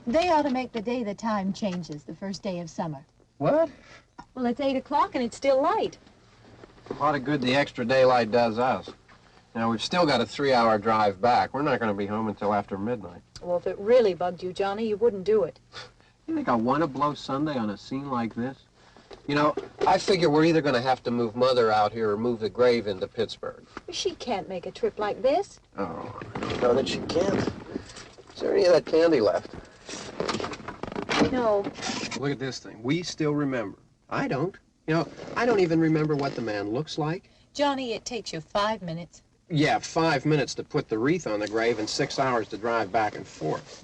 They ought to make the day the time changes, the first day of summer. What? Well, it's 8 o'clock and it's still light. A lot of good the extra daylight does us. Now, we've still got a 3-hour drive back. We're not going to be home until after midnight. Well, if it really bugged you, Johnny, you wouldn't do it. You think I want to blow Sunday on a scene like this? You know, I figure we're either going to have to move Mother out here or move the grave into Pittsburgh. She can't make a trip like this. Oh, I don't know that she can't. Is there any of that candy left? No. Look at this thing. We still remember. I don't. You know, I don't even remember what the man looks like. Johnny, it takes you 5 minutes. Yeah, 5 minutes to put the wreath on the grave and 6 hours to drive back and forth.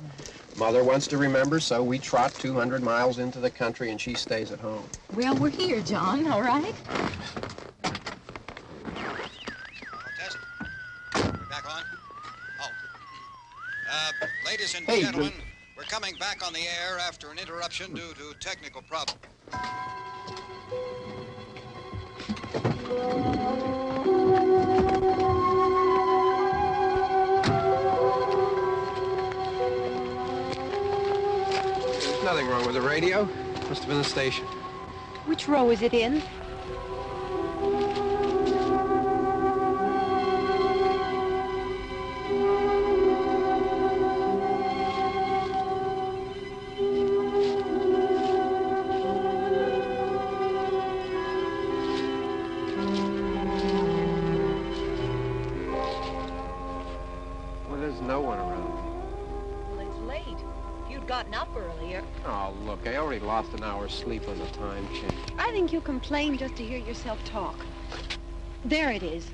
Mother wants to remember, so we trot 200 miles into the country and she stays at home. Well, we're here, John, all right? Test. We're back on. Oh. Ladies and gentlemen, we're coming back on the air after an interruption due to technical problem. There's nothing wrong with the radio. Must have been the station. Which row is it in? Look, I already lost an hour's sleep on the time change. I think you complain just to hear yourself talk. There it is.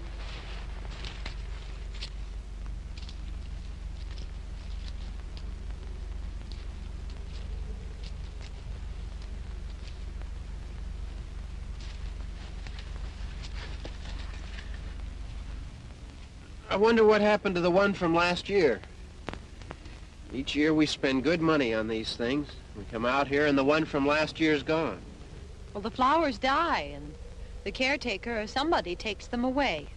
I wonder what happened to the one from last year. Each year we spend good money on these things. We come out here and the one from last year's gone. Well, the flowers die and the caretaker or somebody takes them away.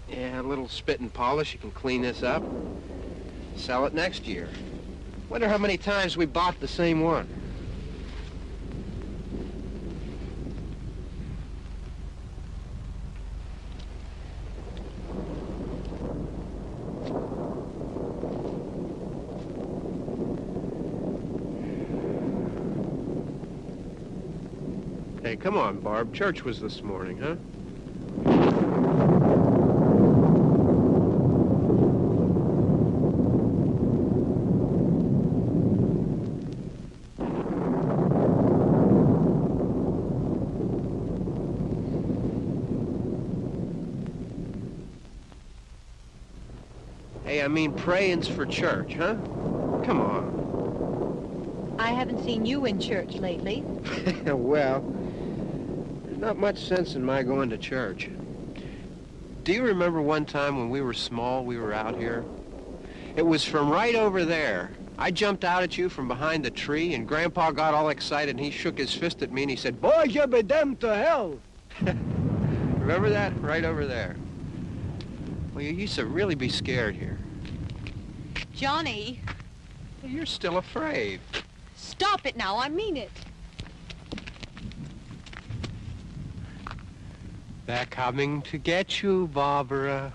Yeah, a little spit and polish. You can clean this up. Sell it next year. Wonder how many times we bought the same one. Hey, come on, Barb. Church was this morning, huh? Hey, I mean praying's for church, huh? Come on. I haven't seen you in church lately. Well, there's not much sense in my going to church. Do you remember one time when we were small, we were out here? It was from right over there I jumped out at you from behind the tree, and Grandpa got all excited, and he shook his fist at me, and he said, "Boy, you be damned to hell." Remember that? Right over there. Well, you used to really be scared here. Johnny. You're still afraid. Stop it now, I mean it. They're coming to get you, Barbara.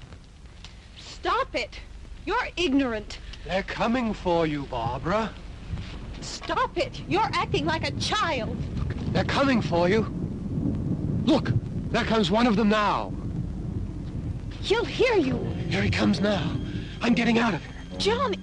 Stop it. You're ignorant. They're coming for you, Barbara. Stop it. You're acting like a child. They're coming for you. Look, there comes one of them now. He'll hear you. Here he comes now. I'm getting out of here. Johnny.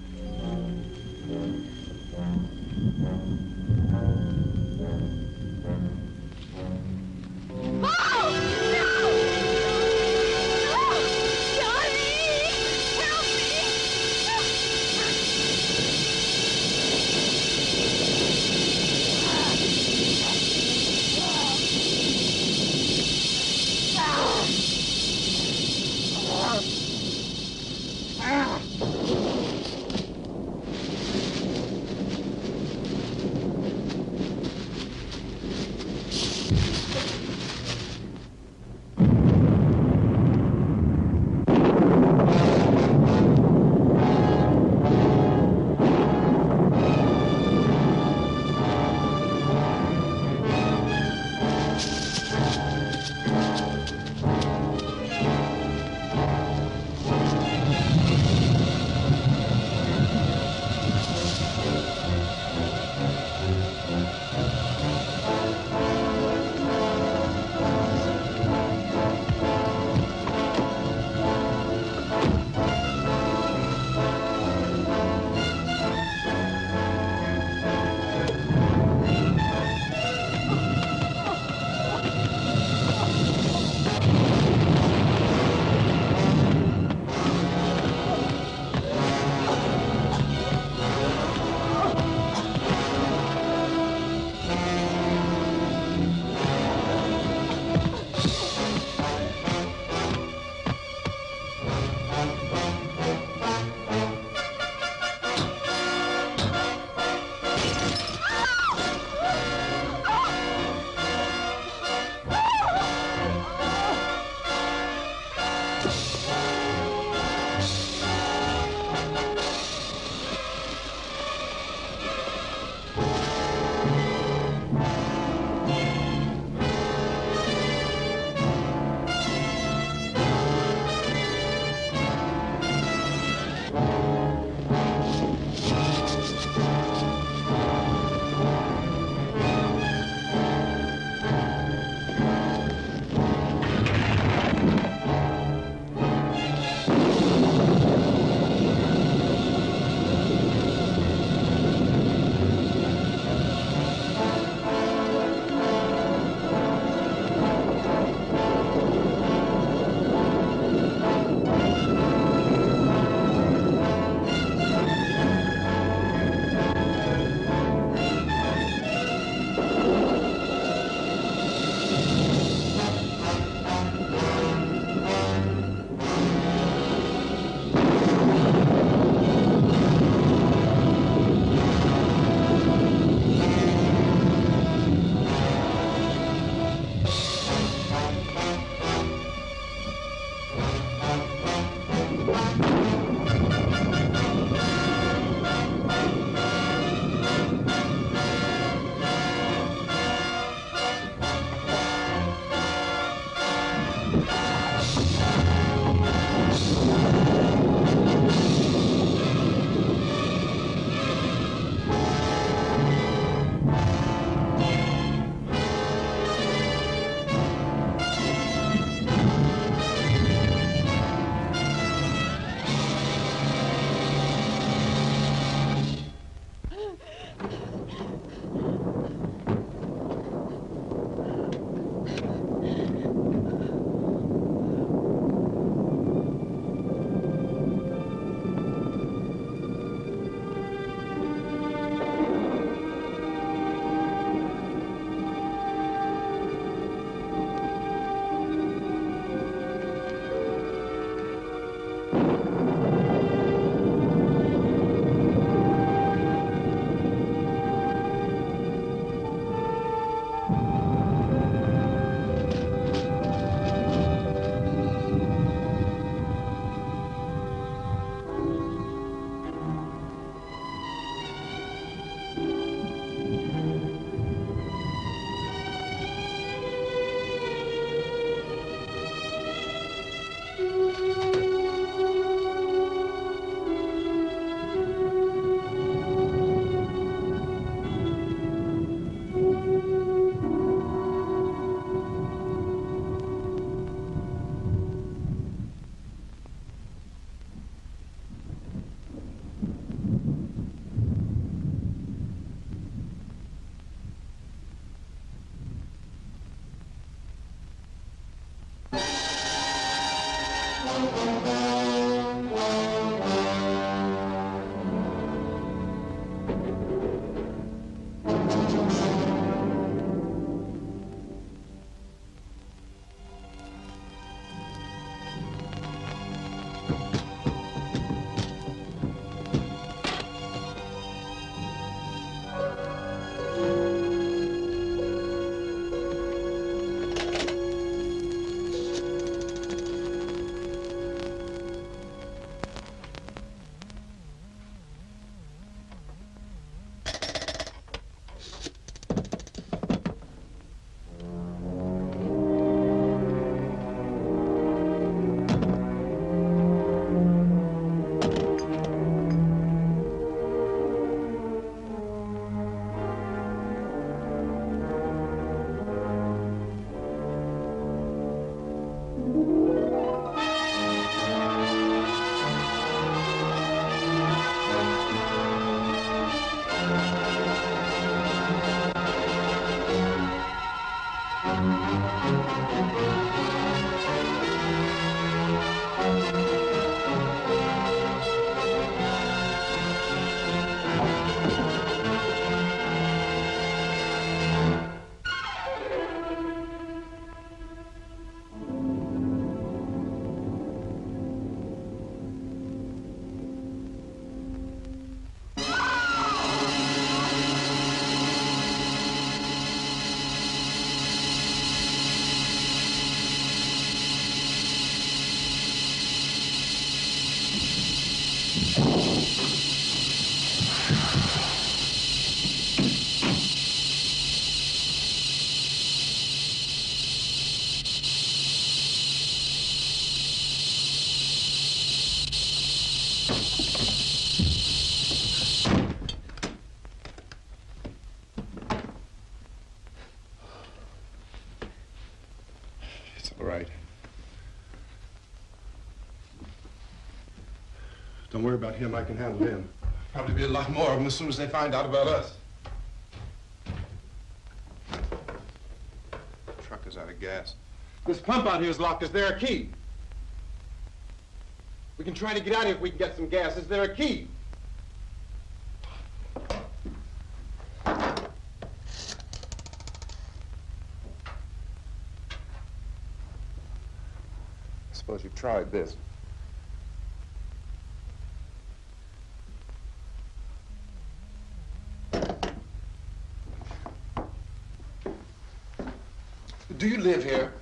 All right. Don't worry about him. I can handle him. Probably be a lot more of them as soon as they find out about us. The truck is out of gas. This pump out here is locked. Is there a key? We can try to get out of here if we can get some gas. Is there a key? Suppose you tried this. Do you live here?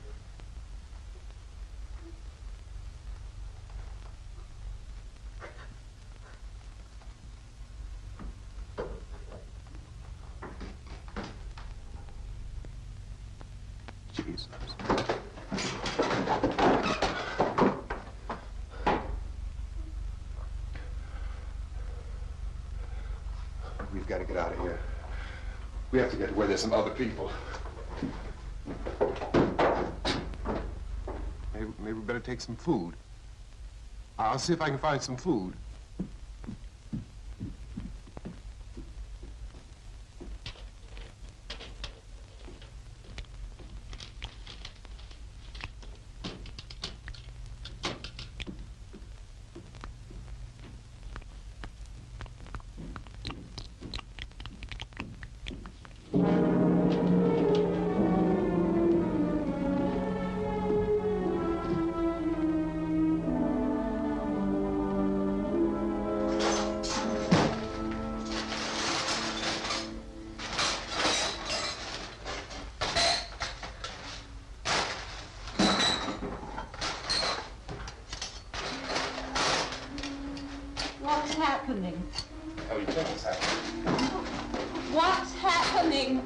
Jesus. We've got to get out of here. We have to get to where there's some other people. Maybe we better take some food. I'll see if I can find some food. What's happening? How do you think it's happening? What's happening?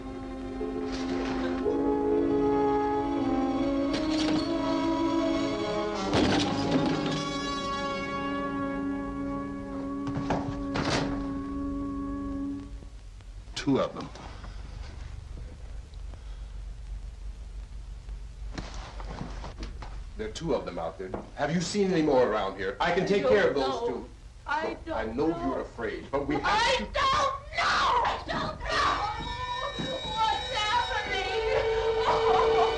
Two of them. There are two of them out there. Have you seen any more around here? I can take care of those two. I don't I know you're afraid, but we have to... I don't know! I don't know! What's happening? Oh.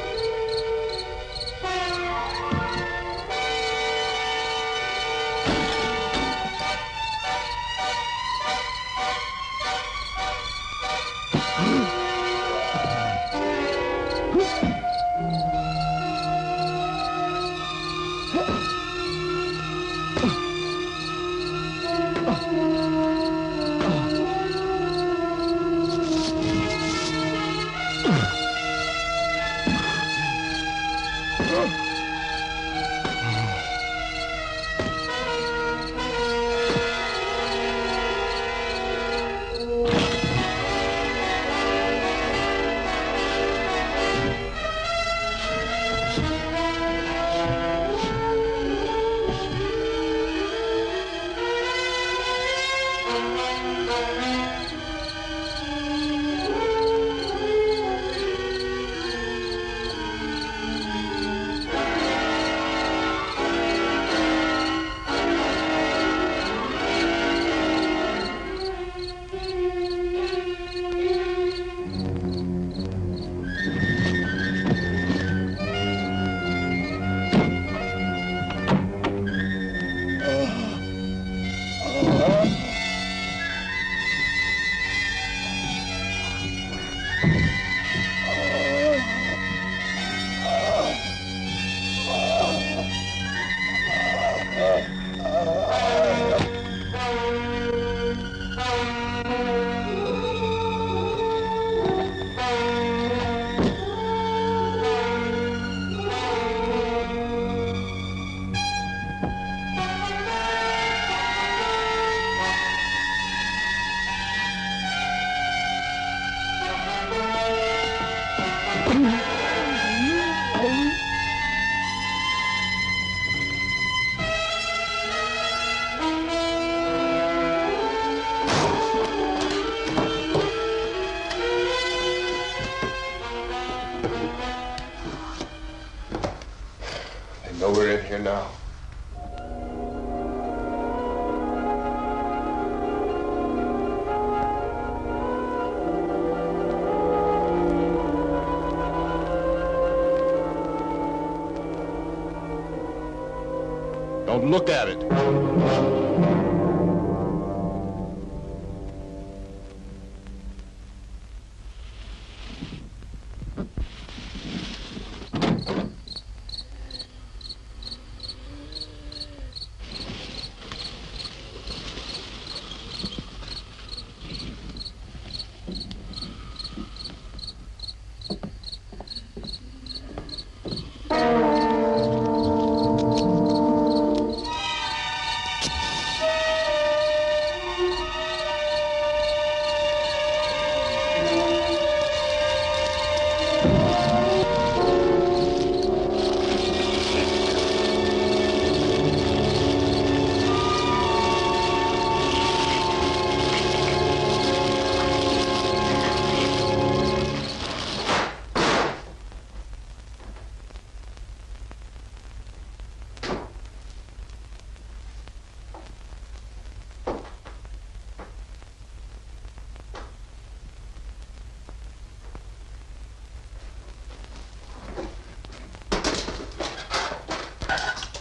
here now. Don't look at it.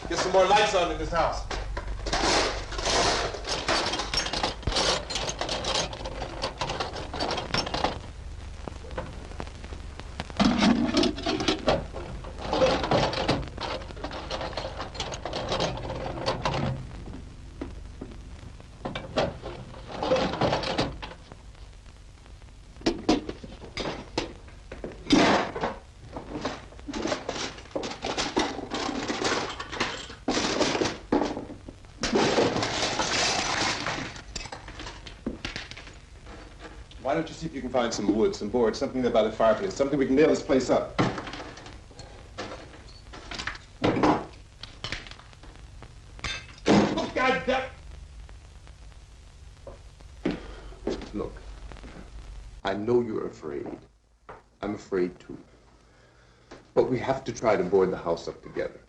Get some more lights on in this house. Why don't you see if you can find some wood, some board, something there by the fireplace, something we can nail this place up. Oh, God damn! Look, I know you're afraid. I'm afraid too. But we have to try to board the house up together.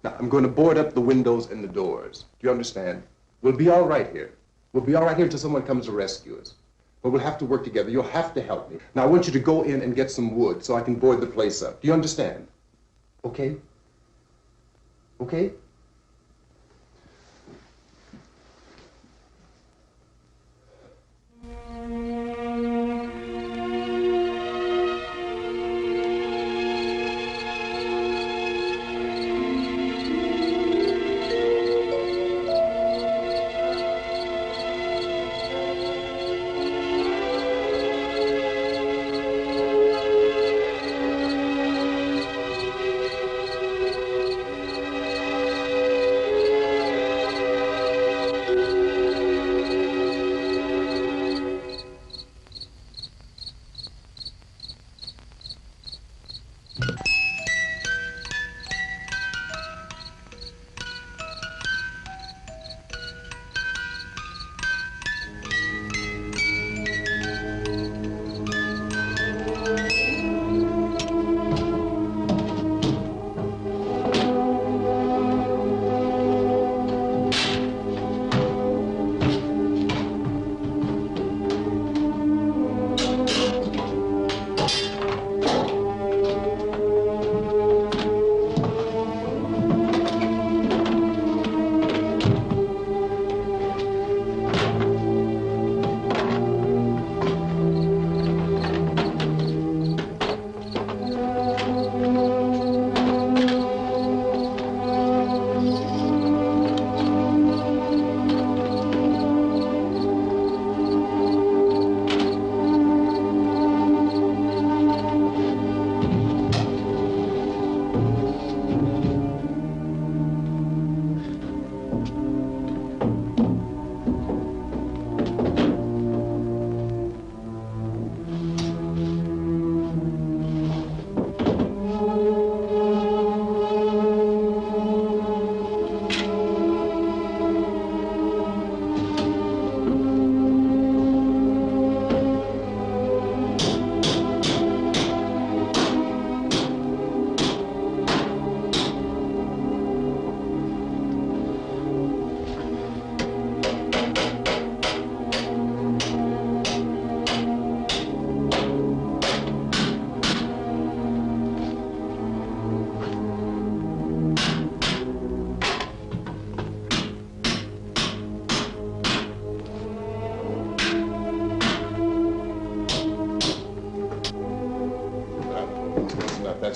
Now, I'm going to board up the windows and the doors. Do you understand? We'll be all right here. We'll be all right here until someone comes to rescue us. But we'll have to work together. You'll have to help me. Now, I want you to go in and get some wood so I can board the place up. Do you understand? Okay? Okay?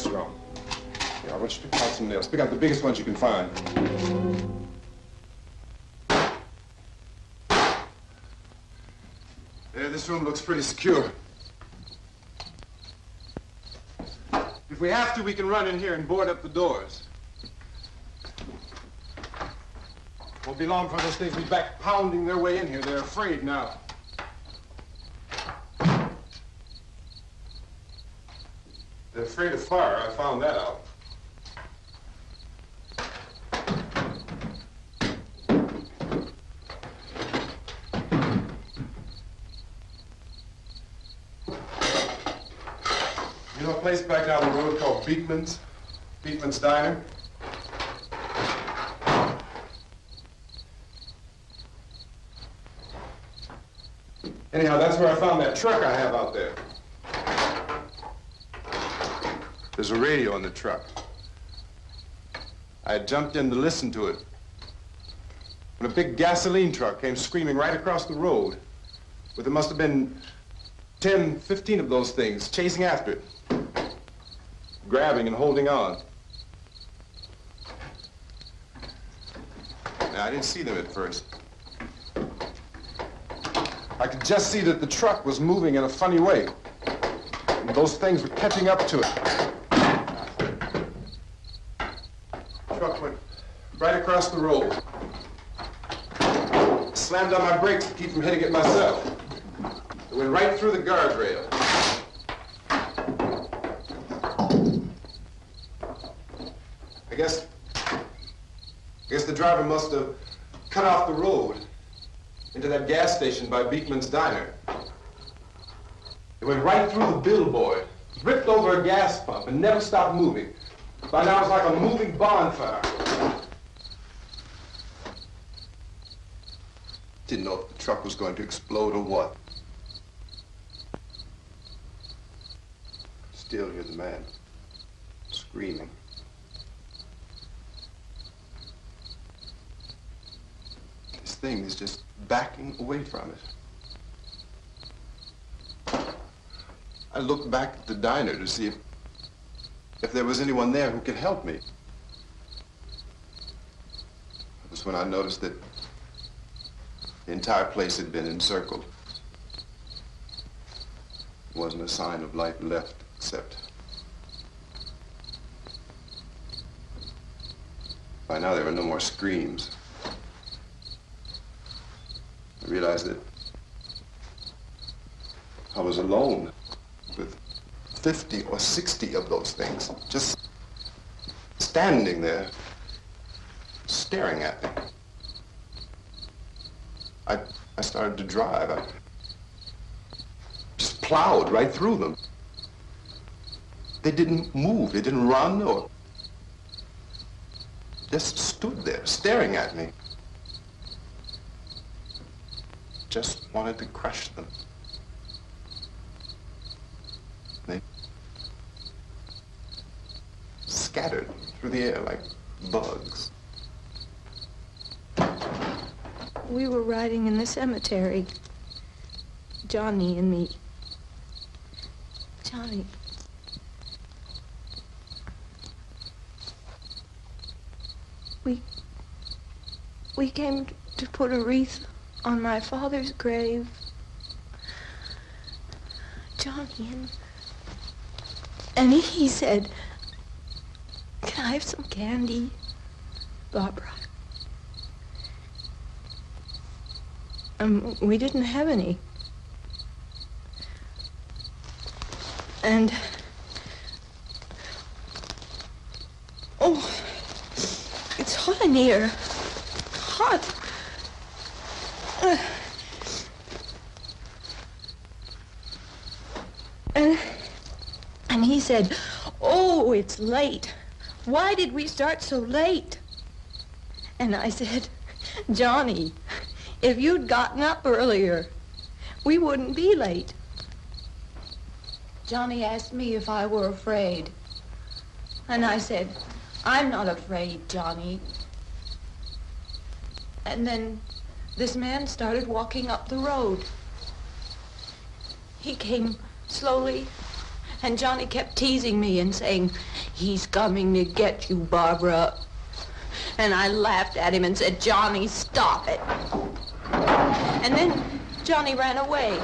That's wrong. Yeah, I want you to pick out some nails. Pick out the biggest ones you can find. Yeah, this room looks pretty secure. If we have to, we can run in here and board up the doors. Won't be long before those things will be back pounding their way in here. They're afraid now. They're afraid of fire. I found that out. You know a place back down the road called Beekman's? Beekman's Diner? Anyhow, that's where I found that truck I have out there. There's a radio in the truck. I had jumped in to listen to it when a big gasoline truck came screaming right across the road. But there must have been 10, 15 of those things chasing after it, grabbing and holding on. Now, I didn't see them at first. I could just see that the truck was moving in a funny way. And those things were catching up to it. The truck went right across the road. Slammed on my brakes to keep from hitting it myself. It went right through the guardrail. I guess the driver must have cut off the road into that gas station by Beekman's Diner. It went right through the billboard, ripped over a gas pump, and never stopped moving. By now, it was like a moving bonfire. Didn't know if the truck was going to explode or what. Still hear the man screaming. This thing is just backing away from it. I looked back at the diner to see if there was anyone there who could help me. It was when I noticed that the entire place had been encircled. There wasn't a sign of life left except by now there were no more screams. I realized that I was alone with 50 or 60 of those things, just standing there, staring at me. I started to drive. I just plowed right through them. They didn't move, they didn't run or just stood there, staring at me. Just wanted to crush them. They scattered through the air like bugs. We were riding in the cemetery, Johnny and me. Johnny. We came to put a wreath on my father's grave. Johnny, and he said, "Can I have some candy, Barbara?" We didn't have any. And, oh, it's hot in here. Hot. And he said, "Oh, it's late. Why did we start so late?" And I said, "Johnny, if you'd gotten up earlier, we wouldn't be late." Johnny asked me if I were afraid. And I said, "I'm not afraid, Johnny." And then this man started walking up the road. He came slowly And Johnny kept teasing me and saying, "He's coming to get you, Barbara." And I laughed at him and said, "Johnny, stop it." And then Johnny ran away.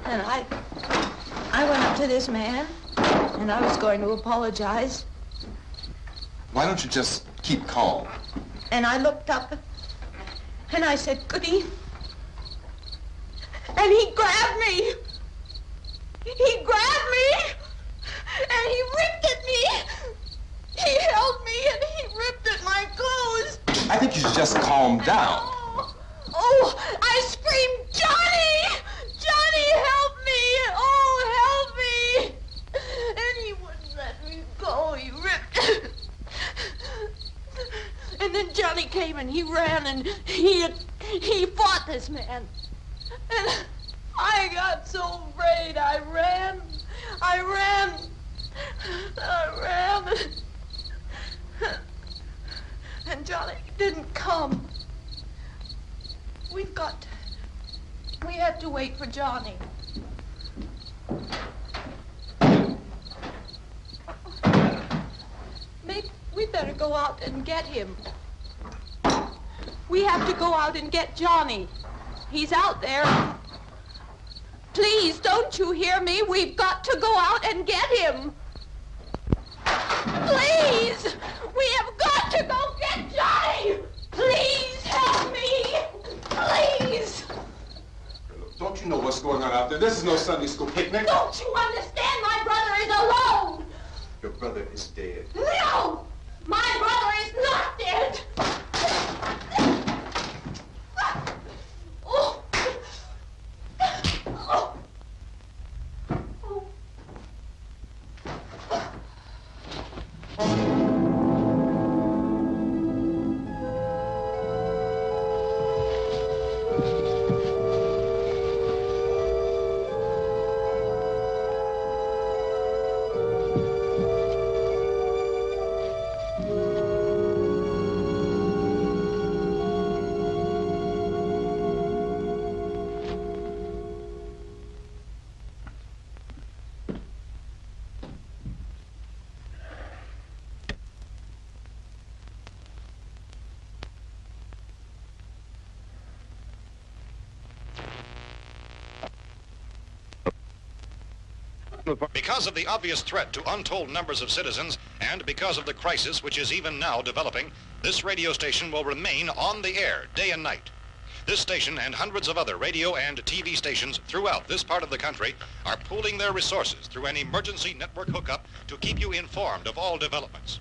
And I went up to this man, and I was going to apologize. Why don't you just keep calm? And I looked up, and I said, "Goody." And he grabbed me. He grabbed me, and he ripped at me. He held me, and he ripped at my clothes. I think you should just calm down. Oh, I screamed, "Johnny! Johnny, help me! Oh, help me!" And he wouldn't let me go. He ripped. And then Johnny came and he ran and he fought this man. And I got so afraid. I ran. And Johnny didn't come. We had to wait for Johnny. Maybe we better go out and get him. We have to go out and get Johnny. He's out there. Please, don't you hear me? We've got to go out and get him. Please! We have got to go get Johnny! Please help me! Please! Don't you know what's going on out there? This is no Sunday school picnic. Don't you understand? My brother is alone! Your brother is dead. No! My brother is not dead! Oh. Oh. Because of the obvious threat to untold numbers of citizens, and because of the crisis which is even now developing, this radio station will remain on the air day and night. This station and hundreds of other radio and TV stations throughout this part of the country are pooling their resources through an emergency network hookup to keep you informed of all developments.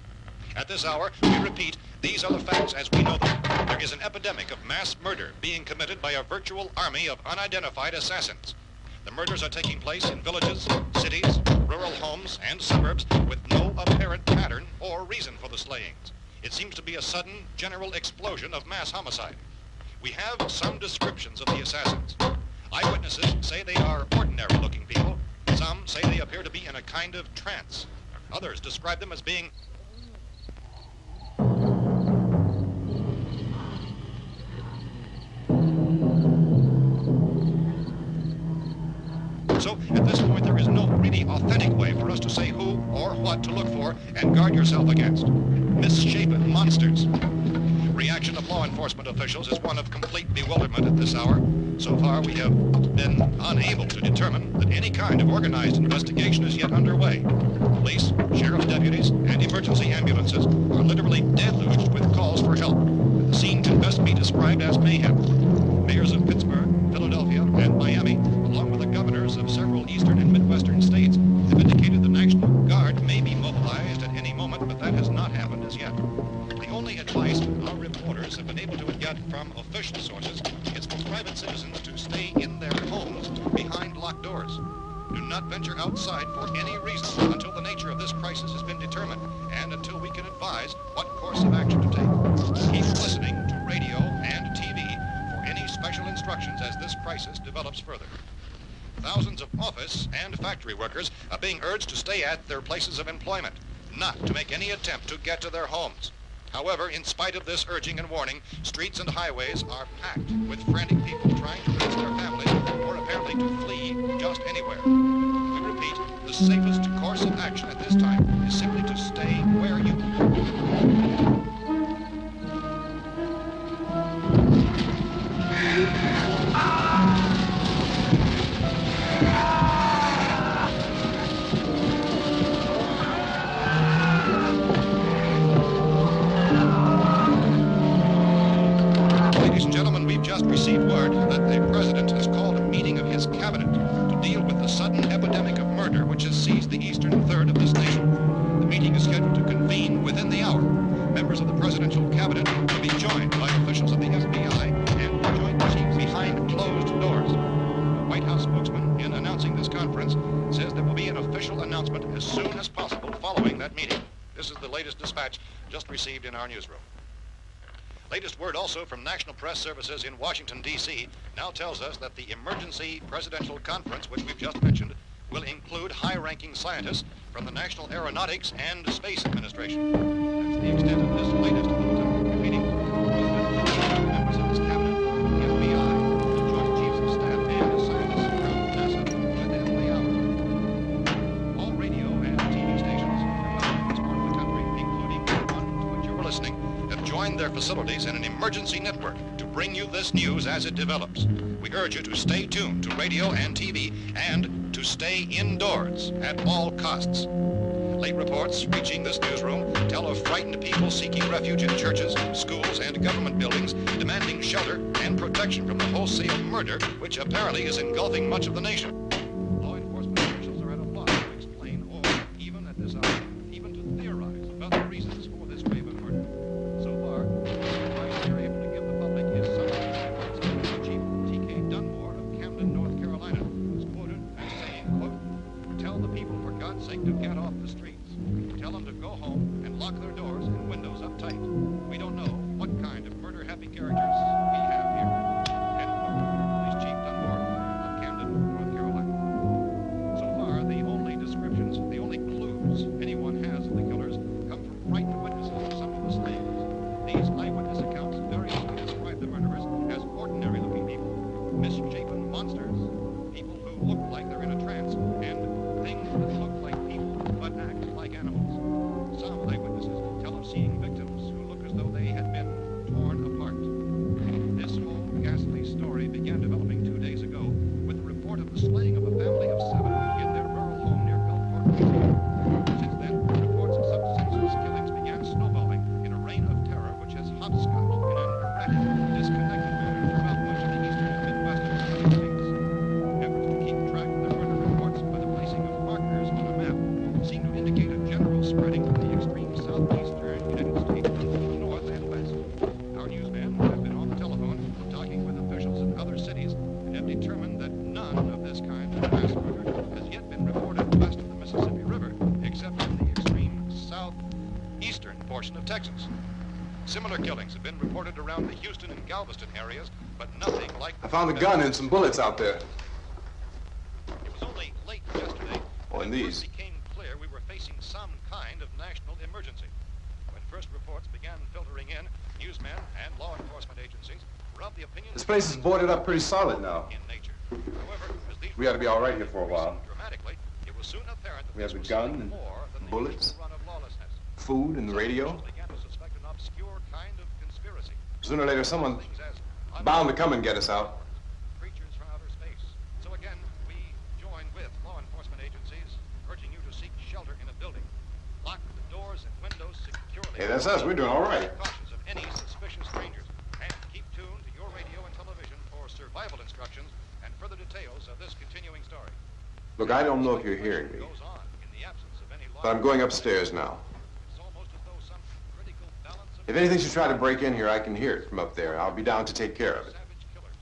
At this hour, we repeat, these are the facts as we know them. There is an epidemic of mass murder being committed by a virtual army of unidentified assassins. The murders are taking place in villages, cities, rural homes, and suburbs with no apparent pattern or reason for the slayings. It seems to be a sudden, general explosion of mass homicide. We have some descriptions of the assassins. Eyewitnesses say they are ordinary-looking people. Some say they appear to be in a kind of trance. Others describe them as being So, at this point, there is no really authentic way for us to say who or what to look for and guard yourself against. Misshapen monsters. Reaction of law enforcement officials is one of complete bewilderment at this hour. So far, we have been unable to determine that any kind of organized investigation is yet underway. Police, sheriff's deputies, and emergency ambulances are literally deluged with calls for help. The scene can best be described as mayhem. Mayors of Pittsburgh, Philadelphia, and Miami, along with the governors of several eastern and midwestern states, have indicated the National Guard may be mobilized at any moment, but that has not happened as yet. The only advice our reporters have been able to get from official sources is for private citizens to stay in their homes behind locked doors. Do not venture outside for any reason until the nature of this crisis has been determined and until we can advise what course of action to take. Keep listening to radio and TV for any special instructions as this crisis develops further. Thousands of office and factory workers are being urged to stay at their places of employment, not to make any attempt to get to their homes. However, in spite of this urging and warning, streets and highways are packed with frantic people trying to reach their families or apparently to flee just anywhere. We repeat, the safest murder which has seized the eastern third of this nation. The meeting is scheduled to convene within the hour. Members of the presidential cabinet will be joined by officials of the FBI and joint chiefs behind closed doors. A White House spokesman, in announcing this conference, says there will be an official announcement as soon as possible following that meeting. This is the latest dispatch just received in our newsroom. Latest word also from National Press Services in Washington, D.C. now tells us that the emergency presidential conference, which we've just mentioned, will include high-ranking scientists from the National Aeronautics and Space Administration. That's the extent of this latest bulletin. Meeting members of this cabinet, the FBI, the Joint Chiefs of Staff, and scientists from NASA within the hour. All radio and TV stations in this part of the country, including the one to which you're listening, have joined their facilities in an emergency network to bring you this news as it develops. We urge you to stay tuned to radio and TV and to stay indoors at all costs. Late reports reaching this newsroom tell of frightened people seeking refuge in churches, schools, and government buildings, demanding shelter and protection from the wholesale murder which apparently is engulfing much of the nation. Law enforcement officials are at a loss to explain or, even at this hour, even to theorize about the reasons for this wave of murder. So far, the advice they're able to give the public is some Chief T.K. Dunmore of Camden, North Carolina, who's quoted as saying, quote, "Tell the people, for God's sake, to get off the streets. Tell them to go home and lock their doors and windows up tight. We don't know what kind of murder-happy characters we have here." End quote. Police Chief Dunmore of Camden, North Carolina. So far, the only descriptions, the only clues anyone has of the killers come from frightened witnesses of some of the slayings. These eyewitness accounts variously describe the murderers as ordinary-looking people, misshapen monsters, people who look like they're in a trance, and things that look like people but act like animals. Some eyewitnesses tell of seeing victims who look as though they had been torn apart. This whole ghastly story began developing 2 days ago with the report of the slaying of a family of 7 in their rural home near Gulfport, Louisiana. Since then, reports of such senseless killings began snowballing in a reign of terror which has hopscotched in an erratic, disconnected manner throughout much of the eastern and midwestern United States. Efforts to keep track of the murder reports by the placing of markers on a map seem to indicate a general spreading from the extreme southeastern United States to the north and west. Our newsmen have been on the telephone talking with officials in other cities and have determined that none of this kind of mass murder has yet been reported west of the Mississippi River, except in the extreme southeastern portion of Texas. Similar killings have been reported around the Houston and Galveston areas, but nothing like... I found a gun and some bullets out there. It was only late yesterday Oh, and when it these. first became clear we were facing some kind of national emergency. When first reports began filtering in, newsmen and law enforcement agencies were of the opinion This place is boarded up pretty solid now. in nature. However, as these We ought to be all right here for a while. dramatically, it was soon apparent that We have this the was gun something and more than the bullets. usual run of lawlessness. Food and the radio. Some began to suspect an obscure kind of conspiracy. Sooner or later, someone Things as bound to come and get us out. creatures from outer space. So again, we join with law enforcement agencies, urging you to seek shelter in a building. Lock the doors and windows securely. Hey, that's us. We're doing all right. Cautious of any suspicious strangers. And keep tuned to your radio and television for survival instructions and further details of this continuing story. Look, I don't know if you're hearing me, Goes on in the absence of any law. but I'm going upstairs now. It's almost as though some critical balance of If anything should try to break in here, I can hear it from up there. I'll be down to take care of it. savage killers.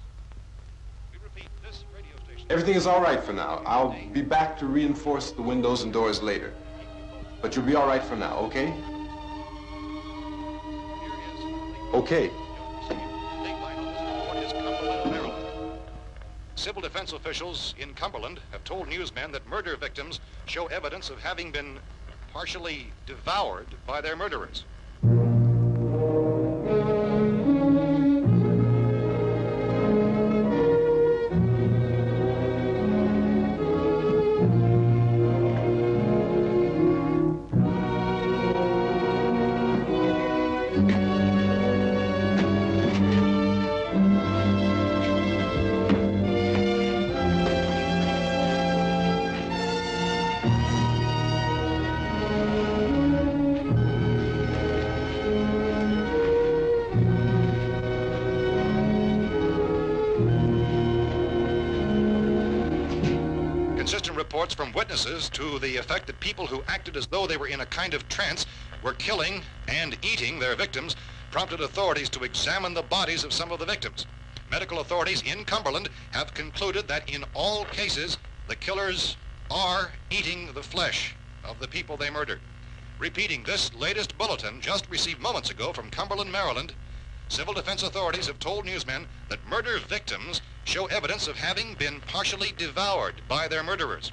We repeat, this radio station. Everything is all right for now. I'll be back to reinforce the windows and doors later. But you'll be all right for now, okay? Here is the Okay. Dateline on this report is Cumberland, Maryland. Civil defense officials in Cumberland have told newsmen that murder victims show evidence of having been partially devoured by their murderers. reports from witnesses to the effect that people who acted as though they were in a kind of trance were killing and eating their victims prompted authorities to examine the bodies of some of the victims. Medical authorities in Cumberland have concluded that in all cases, the killers are eating the flesh of the people they murdered. Repeating this latest bulletin just received moments ago from Cumberland, Maryland, civil defense authorities have told newsmen that murder victims show evidence of having been partially devoured by their murderers.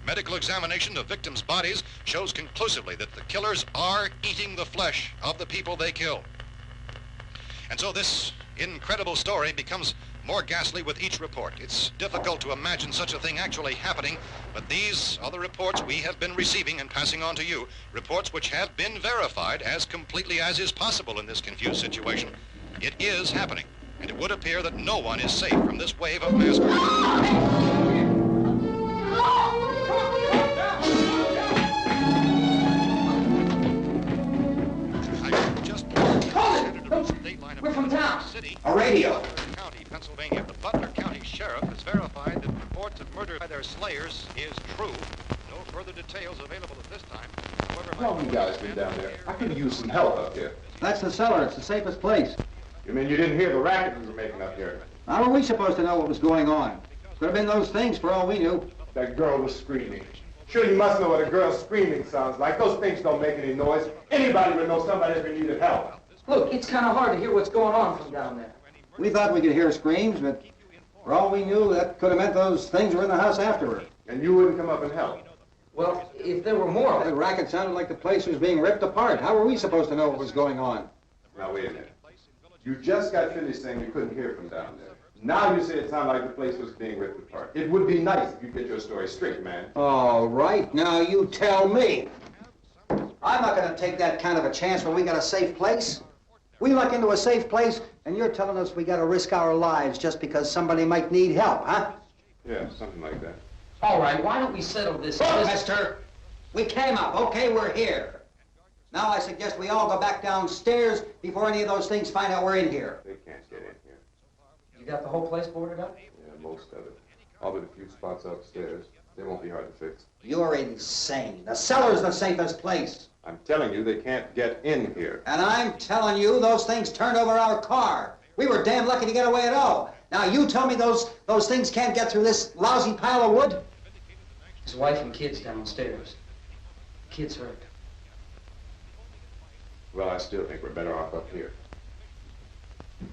Medical examination of victims' bodies shows conclusively that the killers are eating the flesh of the people they kill. And so this incredible story becomes more ghastly with each report. It's difficult to imagine such a thing actually happening, but these are the reports we have been receiving and passing on to you, reports which have been verified as completely as is possible in this confused situation. It is happening, and it would appear that no one is safe from this wave of mass murder. We're from town. A radio. County, Pennsylvania. The Butler County Sheriff has verified that reports of murder by their slayers is true. No further details available at this time. However, How you guys been down there? I could use some help up here. That's the cellar. It's the safest place. You mean you didn't hear the racket we were making up here? How were we supposed to know what was going on? Could have been those things for all we knew. That girl was screaming. Sure, you must know what a girl screaming sounds like. Those things don't make any noise. Anybody would know somebody ever needed help. Look, it's kind of hard to hear what's going on from down there. We thought we could hear screams, but for all we knew, that could have meant those things were in the house afterward. And you wouldn't come up and help? Well, if there were more of The it. racket sounded like the place was being ripped apart. How were we supposed to know what was going on? Now, wait a minute. You just got finished saying you couldn't hear from down there. Now you say it sounded like the place was being ripped apart. It would be nice if you get your story straight, man. All right, now you tell me. I'm not going to take that kind of a chance when we got a safe place. We luck into a safe place, and you're telling us we got to risk our lives just because somebody might need help, huh? Yeah, something like that. All right, why don't we settle this? Look, mister, we came up. Okay, we're here. Now I suggest we all go back downstairs before any of those things find out we're in here. They can't get in here. You got the whole place boarded up? Yeah, most of it. All but a few spots upstairs. They won't be hard to fix. You're insane. The cellar's the safest place. I'm telling you, they can't get in here. And I'm telling you, those things turned over our car. We were damn lucky to get away at all. Now you tell me those things can't get through this lousy pile of wood? His wife and kids downstairs. Kids hurt. Well, I still think we're better off up here.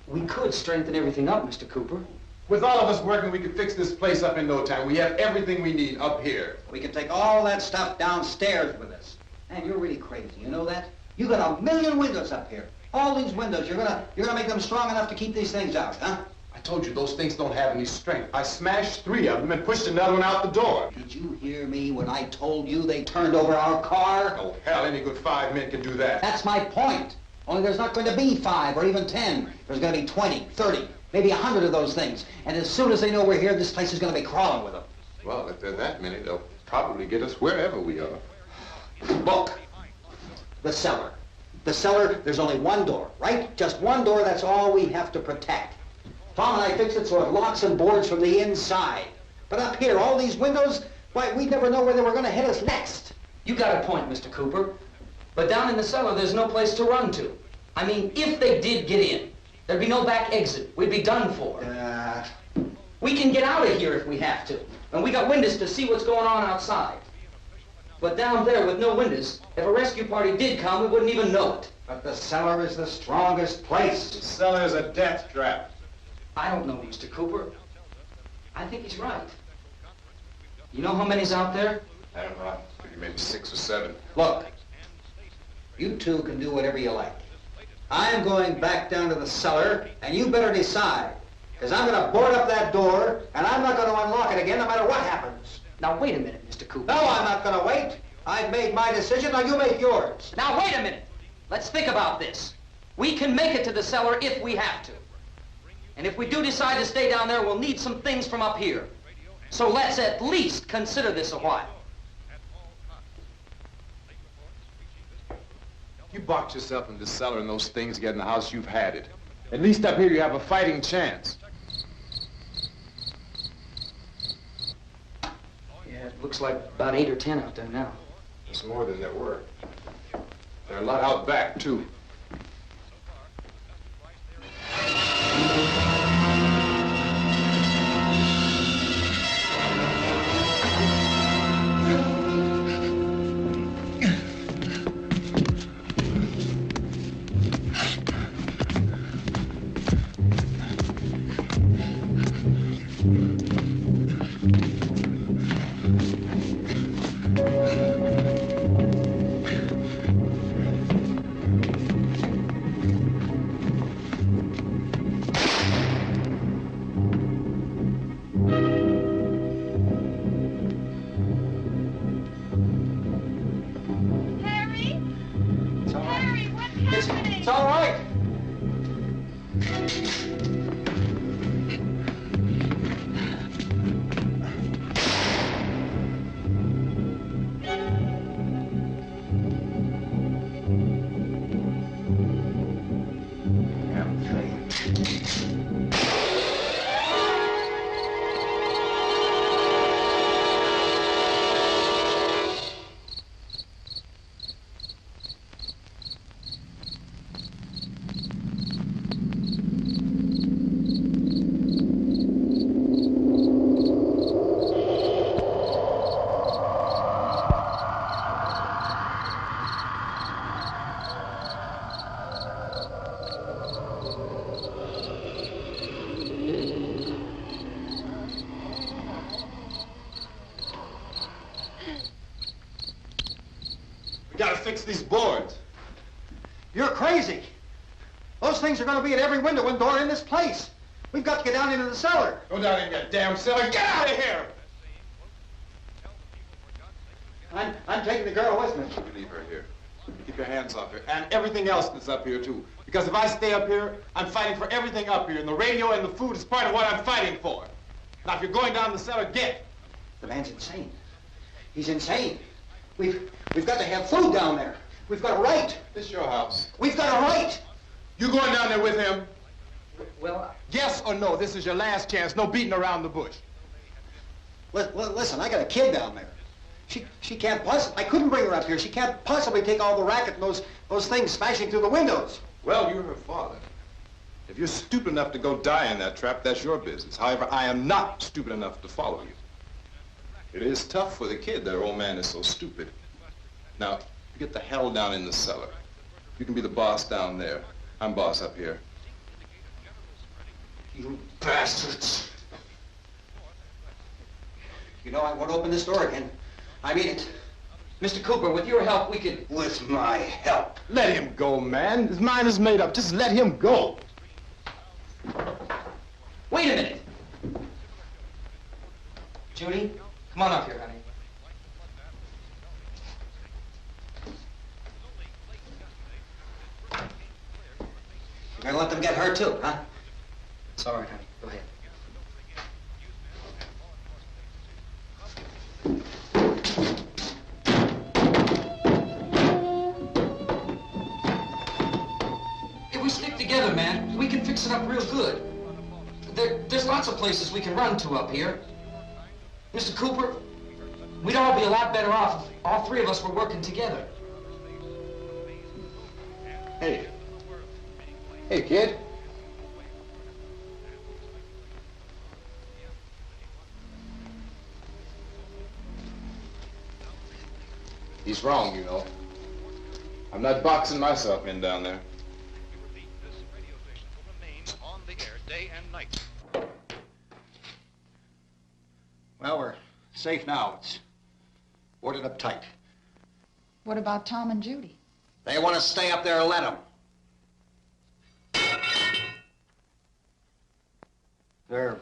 We could strengthen everything up, Mr. Cooper. With all of us working, we could fix this place up in no time. We have everything we need up here. We can take all that stuff downstairs with us. Man, you're really crazy, you know that? You got 1 million windows up here. All these windows, you're gonna make them strong enough to keep these things out, huh? I told you those things don't have any strength. I smashed 3 of them and pushed another one out the door. Did you hear me when I told you they turned over our car? Oh, hell, any good 5 men can do that. That's my point. Only there's not going to be 5 or even 10. There's going to be 20, 30, maybe 100 of those things. And as soon as they know we're here, this place is going to be crawling with them. Well, if there are that many, they'll probably get us wherever we are. Look, the cellar. The cellar, there's only one door, right? Just one door, that's all we have to protect. Tom and I fixed it so it locks and boards from the inside. But up here, all these windows, why, we'd never know where they were going to hit us next. You got a point, Mr. Cooper. But down in the cellar, there's no place to run to. I mean, if they did get in, there'd be no back exit. We'd be done for. We can get out of here if we have to. And we got windows to see what's going on outside. But down there with no windows, if a rescue party did come, we wouldn't even know it. But the cellar is the strongest place. The cellar is a death trap. I don't know, Mr. Cooper. I think he's right. You know how many's out there? I don't know. Maybe 6 or 7. Look, you two can do whatever you like. I'm going back down to the cellar, and you better decide. Because I'm going to board up that door, and I'm not going to unlock it again no matter what happens. Now, wait a minute, Mr. Cooper. No, I'm not going to wait. I've made my decision, now you make yours. Now, wait a minute. Let's think about this. We can make it to the cellar if we have to. And if we do decide to stay down there, we'll need some things from up here. So let's at least consider this a while. You box yourself in the cellar and those things get in the house, you've had it. At least up here you have a fighting chance. Yeah, Looks like about 8 or 10 out there now. It's more than there were. There are a lot out back, too. It's all right. Gotta fix these boards. You're crazy. Those things are going to be at every window and door in this place. We've got to get down into the cellar. Go down in that damn cellar. Get out of here! I'm taking the girl with me. You leave her here. Keep your hands off her. And everything else that's up here, too. Because if I stay up here, I'm fighting for everything up here. And the radio and the food is part of what I'm fighting for. Now, if you're going down the cellar, get. The man's insane. He's insane. We've got to have food down there. We've got a right. This is your house. We've got a right. You going down there with him? Well, Yes or no? This is your last chance. No beating around the bush. Listen, I got a kid down there. She can't possibly, I couldn't bring her up here. She can't possibly take all the racket and those things smashing through the windows. Well, you're her father. If you're stupid enough to go die in that trap, that's your business. However, I am not stupid enough to follow you. It is tough for the kid that her old man is so stupid. Now, you get the hell down in the cellar. You can be the boss down there. I'm boss up here. You bastards. You know, I won't open this door again. I mean it. Mr. Cooper, with your help, we could... With my help. Let him go, man. His mind is made up. Just let him go. Wait a minute. Judy, come on up here, honey. You're gonna let them get hurt too, huh? It's all right, honey. Go ahead. If we stick together, man, we can fix it up real good. There's lots of places we can run to up here. Mr. Cooper, we'd all be a lot better off if all three of us were working together. Hey. Hey, kid. He's wrong, you know. I'm not boxing myself in down there. This radio station remains on the air day and night. Well, we're safe now. It's boarded up tight. What about Tom and Judy? They want to stay up there, let them. There are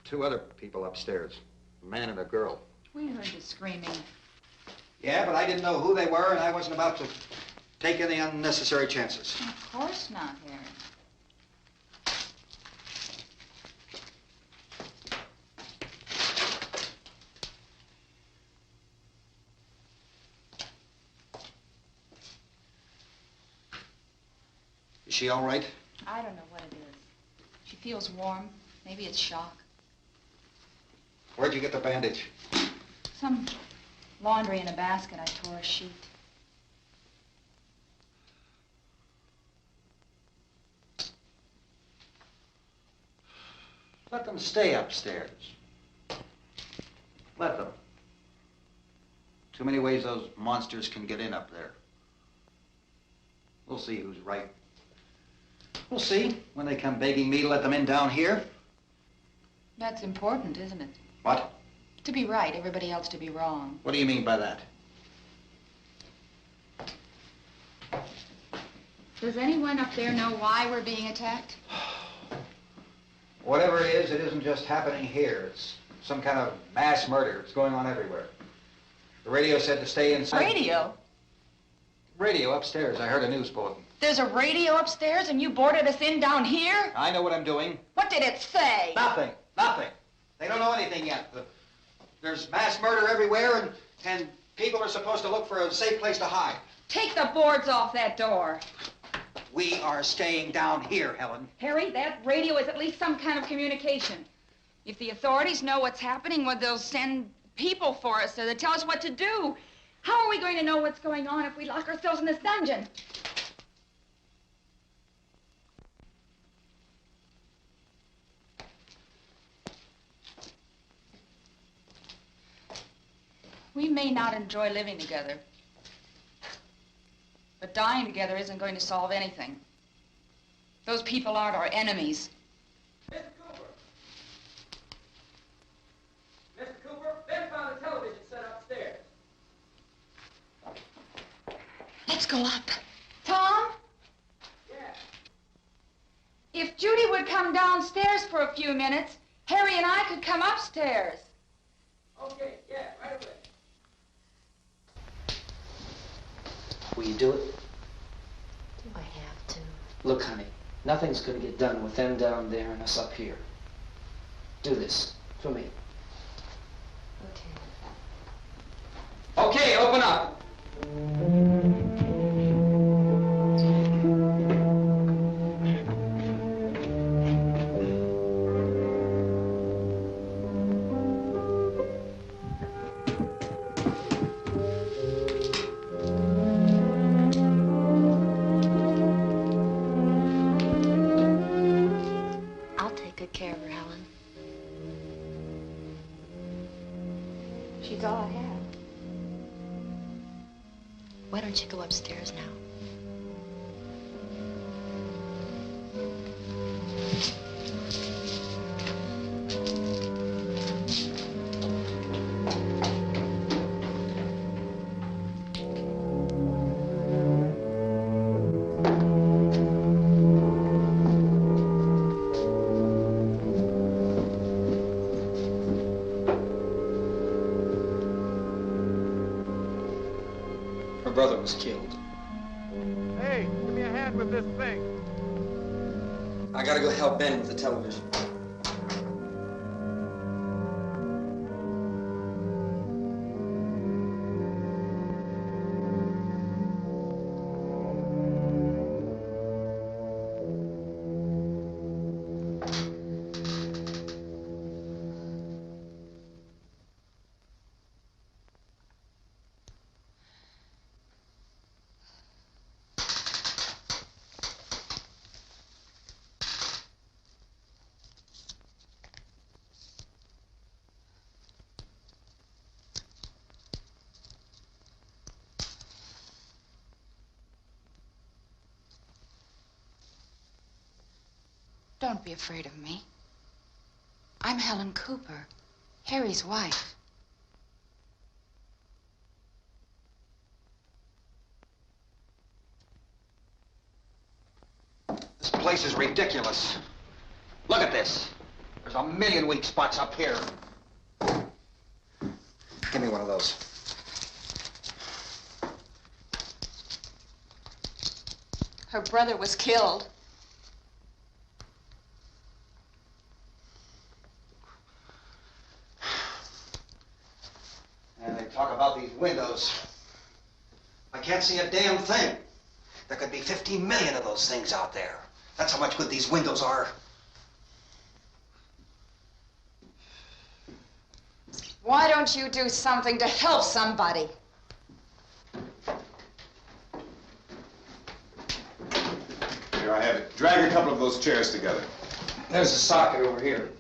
two other people upstairs, a man and a girl. We heard the screaming. Yeah, but I didn't know who they were, and I wasn't about to take any unnecessary chances. Of course not, Harry. Is she all right? I don't know what it is. She feels warm. Maybe it's shock. Where'd you get the bandage? Some laundry in a basket. I tore a sheet. Let them stay upstairs. Let them. Too many ways those monsters can get in up there. We'll see who's right. We'll see when they come begging me to let them in down here. That's important, isn't it? What? To be right, everybody else to be wrong. What do you mean by that? Does anyone up there know why we're being attacked? Whatever it isn't just happening here. It's some kind of mass murder. It's going on everywhere. The radio said to stay inside. Radio? Radio upstairs. I heard a news bulletin. There's a radio upstairs and you boarded us in down here? I know what I'm doing. What did it say? Nothing. Nothing. They don't know anything yet. There's mass murder everywhere, and people are supposed to look for a safe place to hide. Take the boards off that door. We are staying down here, Helen. Harry, that radio is at least some kind of communication. If the authorities know what's happening, well, they'll send people for us to tell us what to do. How are we going to know what's going on if we lock ourselves in this dungeon? We may not enjoy living together, but dying together isn't going to solve anything. Those people aren't our enemies. Mr. Cooper! Mr. Cooper, Ben found a television set upstairs. Let's go up. Tom? Yeah. If Judy would come downstairs for a few minutes, Harry and I could come upstairs. Okay, yeah, right away. Will you do it? Do I have to? Look, honey, nothing's going to get done with them down there and us up here. Do this for me. Okay. Okay, open up. I'll take good care of her, Helen. She's all I have. Why don't you go upstairs now? Her brother was killed. Hey, give me a hand with this thing. I gotta go help Ben with the television. Don't be afraid of me. I'm Helen Cooper, Harry's wife. This place is ridiculous. Look at this. There's a million weak spots up here. Give me one of those. Her brother was killed. And they talk about these windows. I can't see a damn thing. There could be 15 million of those things out there. That's how much good these windows are. Why don't you do something to help somebody? Here, I have it. Drag a couple of those chairs together. There's a socket over here.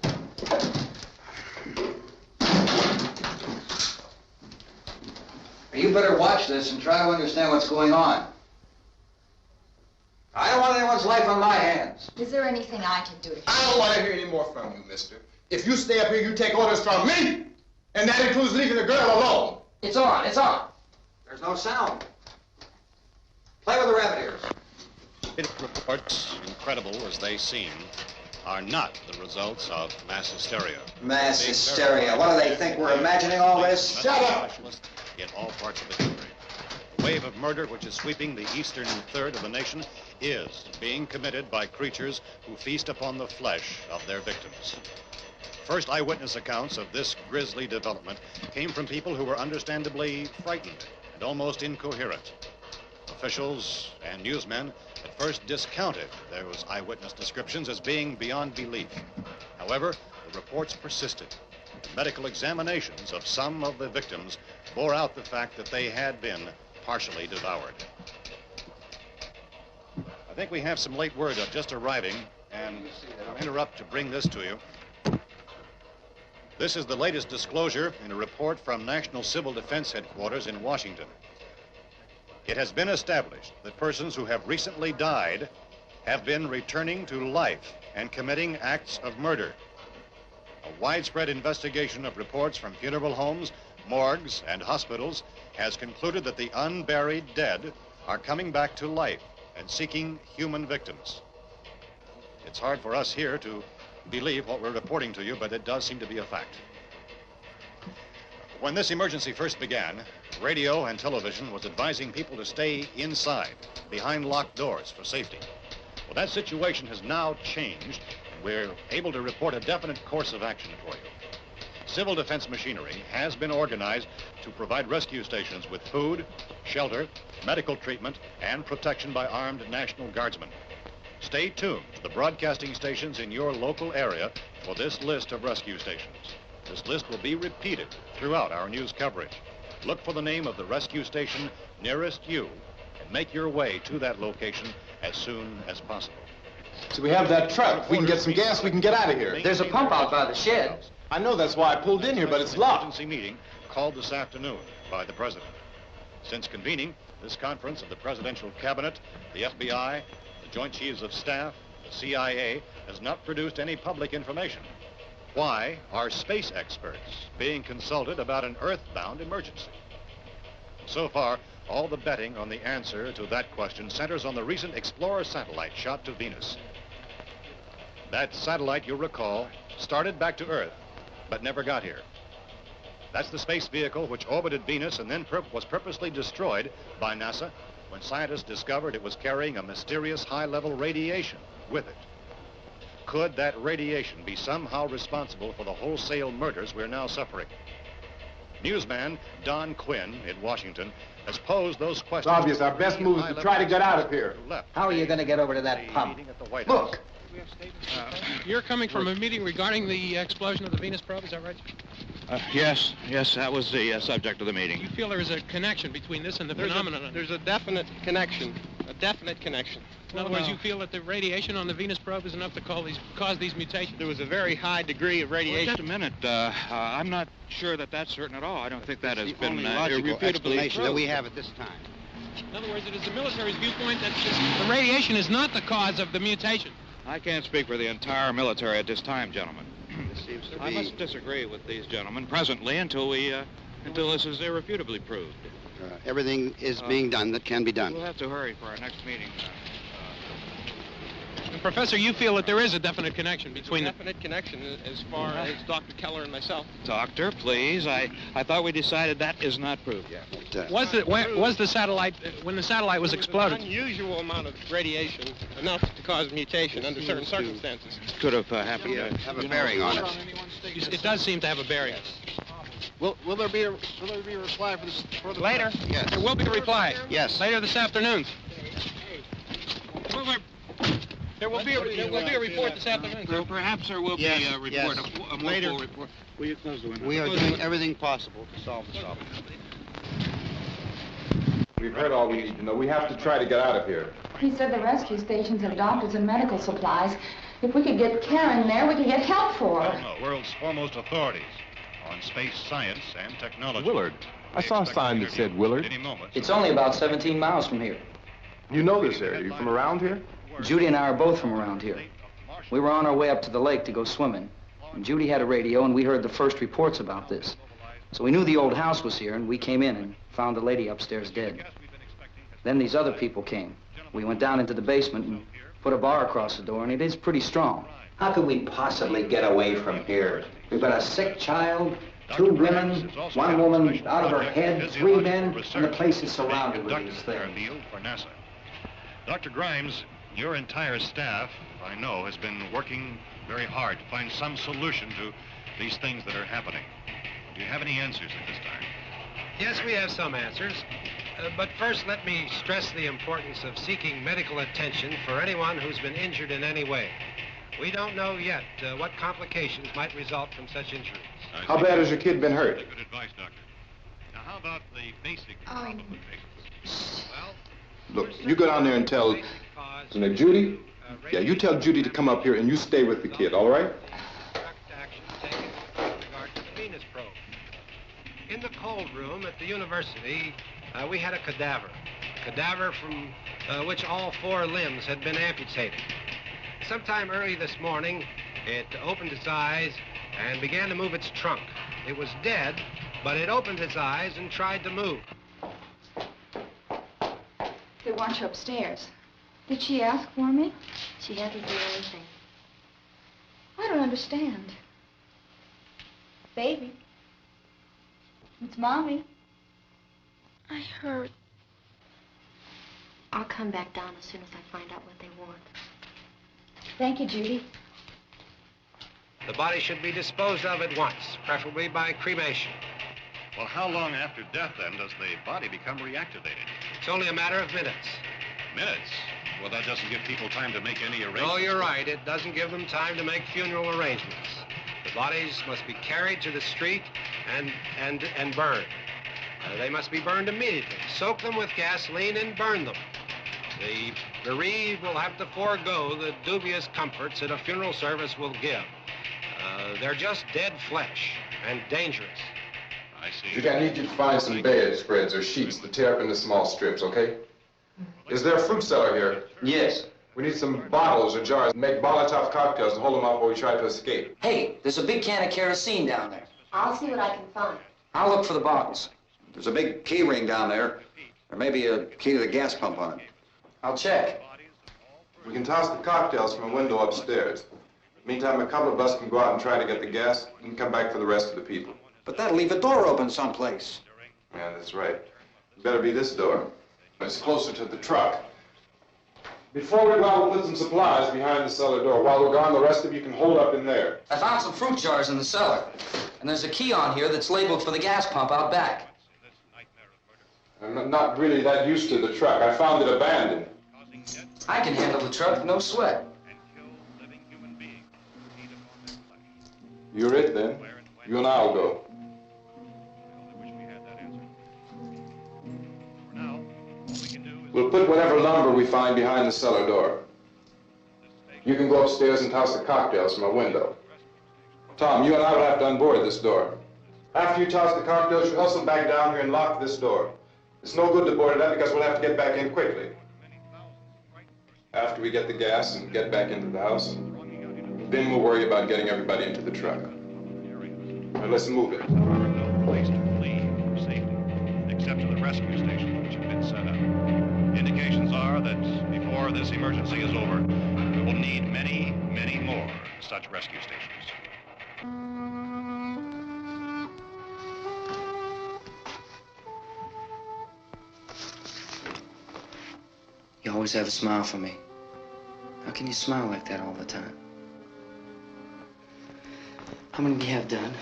You better watch this and try to understand what's going on. I don't want anyone's life on my hands. Is there anything I can do to help? I don't want to hear any more from you, mister. If you stay up here, you take orders from me, and that includes leaving the girl alone. It's on, it's on. There's no sound. Play with the rabbit ears. Reports, incredible as they seem, are not the results of mass hysteria. Mass hysteria. What do they think? We're imagining all this? Shut up! In all parts of the country. The wave of murder which is sweeping the eastern third of the nation is being committed by creatures who feast upon the flesh of their victims. First eyewitness accounts of this grisly development came from people who were understandably frightened and almost incoherent. Officials and newsmen at first discounted those eyewitness descriptions as being beyond belief. However, the reports persisted. The medical examinations of some of the victims bore out the fact that they had been partially devoured. I think we have some late word just arriving, and I'll interrupt to bring this to you. This is the latest disclosure in a report from National Civil Defense Headquarters in Washington. It has been established that persons who have recently died have been returning to life and committing acts of murder. A widespread investigation of reports from funeral homes, morgues, and hospitals has concluded that the unburied dead are coming back to life and seeking human victims. It's hard for us here to believe what we're reporting to you, but it does seem to be a fact. When this emergency first began, radio and television was advising people to stay inside, behind locked doors for safety. Well, that situation has now changed, and we're able to report a definite course of action for you. Civil defense machinery has been organized to provide rescue stations with food, shelter, medical treatment, and protection by armed National Guardsmen. Stay tuned to the broadcasting stations in your local area for this list of rescue stations. This list will be repeated throughout our news coverage. Look for the name of the rescue station nearest you and make your way to that location as soon as possible. So we have that truck. We can get some gas, we can get out of here. There's a pump out by the shed. I know, that's why I pulled in here, but it's locked. Emergency meeting called this afternoon by the President. Since convening this conference of the Presidential Cabinet, the FBI, the Joint Chiefs of Staff, the CIA has not produced any public information. Why are space experts being consulted about an Earth-bound emergency? So far, all the betting on the answer to that question centers on the recent Explorer satellite shot to Venus. That satellite, you'll recall, started back to Earth, but never got here. That's the space vehicle which orbited Venus and then was purposely destroyed by NASA when scientists discovered it was carrying a mysterious high-level radiation with it. Could that radiation be somehow responsible for the wholesale murders we're now suffering? Newsman Don Quinn in Washington has posed those questions. It's obvious our best move is to try to get out of here. How are you going to get over to that pump? Look! You're coming from a meeting regarding the explosion of the Venus probe, is that right? Yes, that was the subject of the meeting. You feel there is a connection between this and the phenomenon? There's a definite connection. In other words, you feel that the radiation on the Venus probe is enough to cause these mutations? There was a very high degree of radiation. Well, just a minute. I'm not sure that that's certain at all. I don't think that has been logical explanation that we have at this time. In other words, it is the military's viewpoint that the radiation is not the cause of the mutation. I can't speak for the entire military at this time, gentlemen. This seems to I be... must disagree with these gentlemen presently until this is irrefutably proved. everything is being done that can be done. We'll have to hurry for our next meeting. Professor, you feel that there is a definite connection between a definite connection as far as Dr. Keller and myself. Doctor, please. I thought we decided that is not proved yet. Was the satellite, when the satellite was exploded? An unusual amount of radiation, enough to cause mutation under certain circumstances. Could have happened. Have a bearing on it. It does seem to have a bearing. Will there be a reply for the later? Yes. There will be a reply. Yes. Later this afternoon. There will be a report this afternoon. Perhaps there will be a report, a more full report. Will you close the window? We are doing everything possible to solve the problem. We've heard all we need to know. We have to try to get out of here. He said the rescue stations have doctors and medical supplies. If we could get care in there, we could get help for her. No, world's foremost authorities on space science and technology. Willard. I saw a sign that said Willard. It's only about 17 miles from here. You know this area. You from around here? Judy and I are both from around here. We were on our way up to the lake to go swimming. And Judy had a radio, and we heard the first reports about this. So we knew the old house was here, and we came in and found the lady upstairs dead. Then these other people came. We went down into the basement and put a bar across the door, and it is pretty strong. How could we possibly get away from here? We've got a sick child, 2 women, 1 woman out of her head, 3 men, and the place is surrounded with these things. For NASA. Dr. Grimes, your entire staff, I know, has been working very hard to find some solution to these things that are happening. Do you have any answers at this time? Yes, we have some answers. But first, let me stress the importance of seeking medical attention for anyone who's been injured in any way. We don't know yet what complications might result from such injuries. How bad has your kid been hurt? Good advice, Doctor. Now, how about the basic problem with patients? Well, Look, you go down there and tell... Judy? Yeah, you tell Judy to come up here and you stay with the kid, all right? In the cold room at the university, we had a cadaver from which all 4 limbs had been amputated. Sometime early this morning, it opened its eyes and began to move its trunk. It was dead, but it opened its eyes and tried to move. They want you upstairs. Did she ask for me? She hasn't done anything. I don't understand. Baby. It's Mommy. I heard. I'll come back down as soon as I find out what they want. Thank you, Judy. The body should be disposed of at once, preferably by cremation. Well, how long after death, then, does the body become reactivated? It's only a matter of minutes. Minutes? Well, that doesn't give people time to make any arrangements. Oh, you're right. It doesn't give them time to make funeral arrangements. The bodies must be carried to the street and burned. They must be burned immediately. Soak them with gasoline and burn them. The bereaved will have to forego the dubious comforts that a funeral service will give. They're just dead flesh and dangerous. I see. Judy, I need you to find some bedspreads or sheets to tear up into small strips, okay? Is there a fruit cellar here? Yes. We need some bottles or jars. Make Molotov cocktails and hold them up while we try to escape. Hey, there's a big can of kerosene down there. I'll see what I can find. I'll look for the bottles. There's a big key ring down there. There may be a key to the gas pump on it. I'll check. We can toss the cocktails from a window upstairs. Meantime, a couple of us can go out and try to get the gas and come back for the rest of the people. But that'll leave a door open someplace. Yeah, that's right. It better be this door. It's closer to the truck. Before we go out, we'll put some supplies behind the cellar door. While we're gone, the rest of you can hold up in there. I found some fruit jars in the cellar. And there's a key on here that's labeled for the gas pump out back. I'm not really that used to the truck. I found it abandoned. I can handle the truck, no sweat. You're it, then. You and I'll go. We'll put whatever lumber we find behind the cellar door. You can go upstairs and toss the cocktails from a window. Tom, you and I will have to unboard this door. After you toss the cocktails, you hustle back down here and lock this door. It's no good to board it up because we'll have to get back in quickly. After we get the gas and get back into the house, then we'll worry about getting everybody into the truck. Now let's move it. No place to flee for safety, except to the rescue stations which have been set up. Indications are that before this emergency is over, we will need many, many more such rescue stations. You always have a smile for me. How can you smile like that all the time? How many do you have done?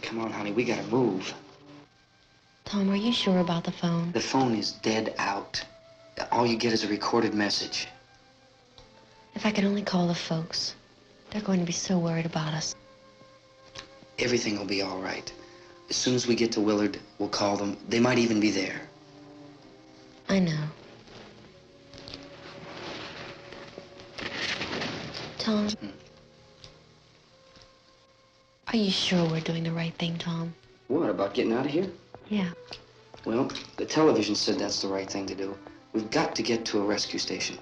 Come on, honey, we gotta move. Tom, are you sure about the phone? The phone is dead out. All you get is a recorded message. If I could only call the folks. They're going to be so worried about us. Everything will be all right. As soon as we get to Willard, we'll call them. They might even be there. I know. Tom? Are you sure we're doing the right thing, Tom? What, about getting out of here? Yeah. Well, the television said that's the right thing to do. We've got to get to a rescue station.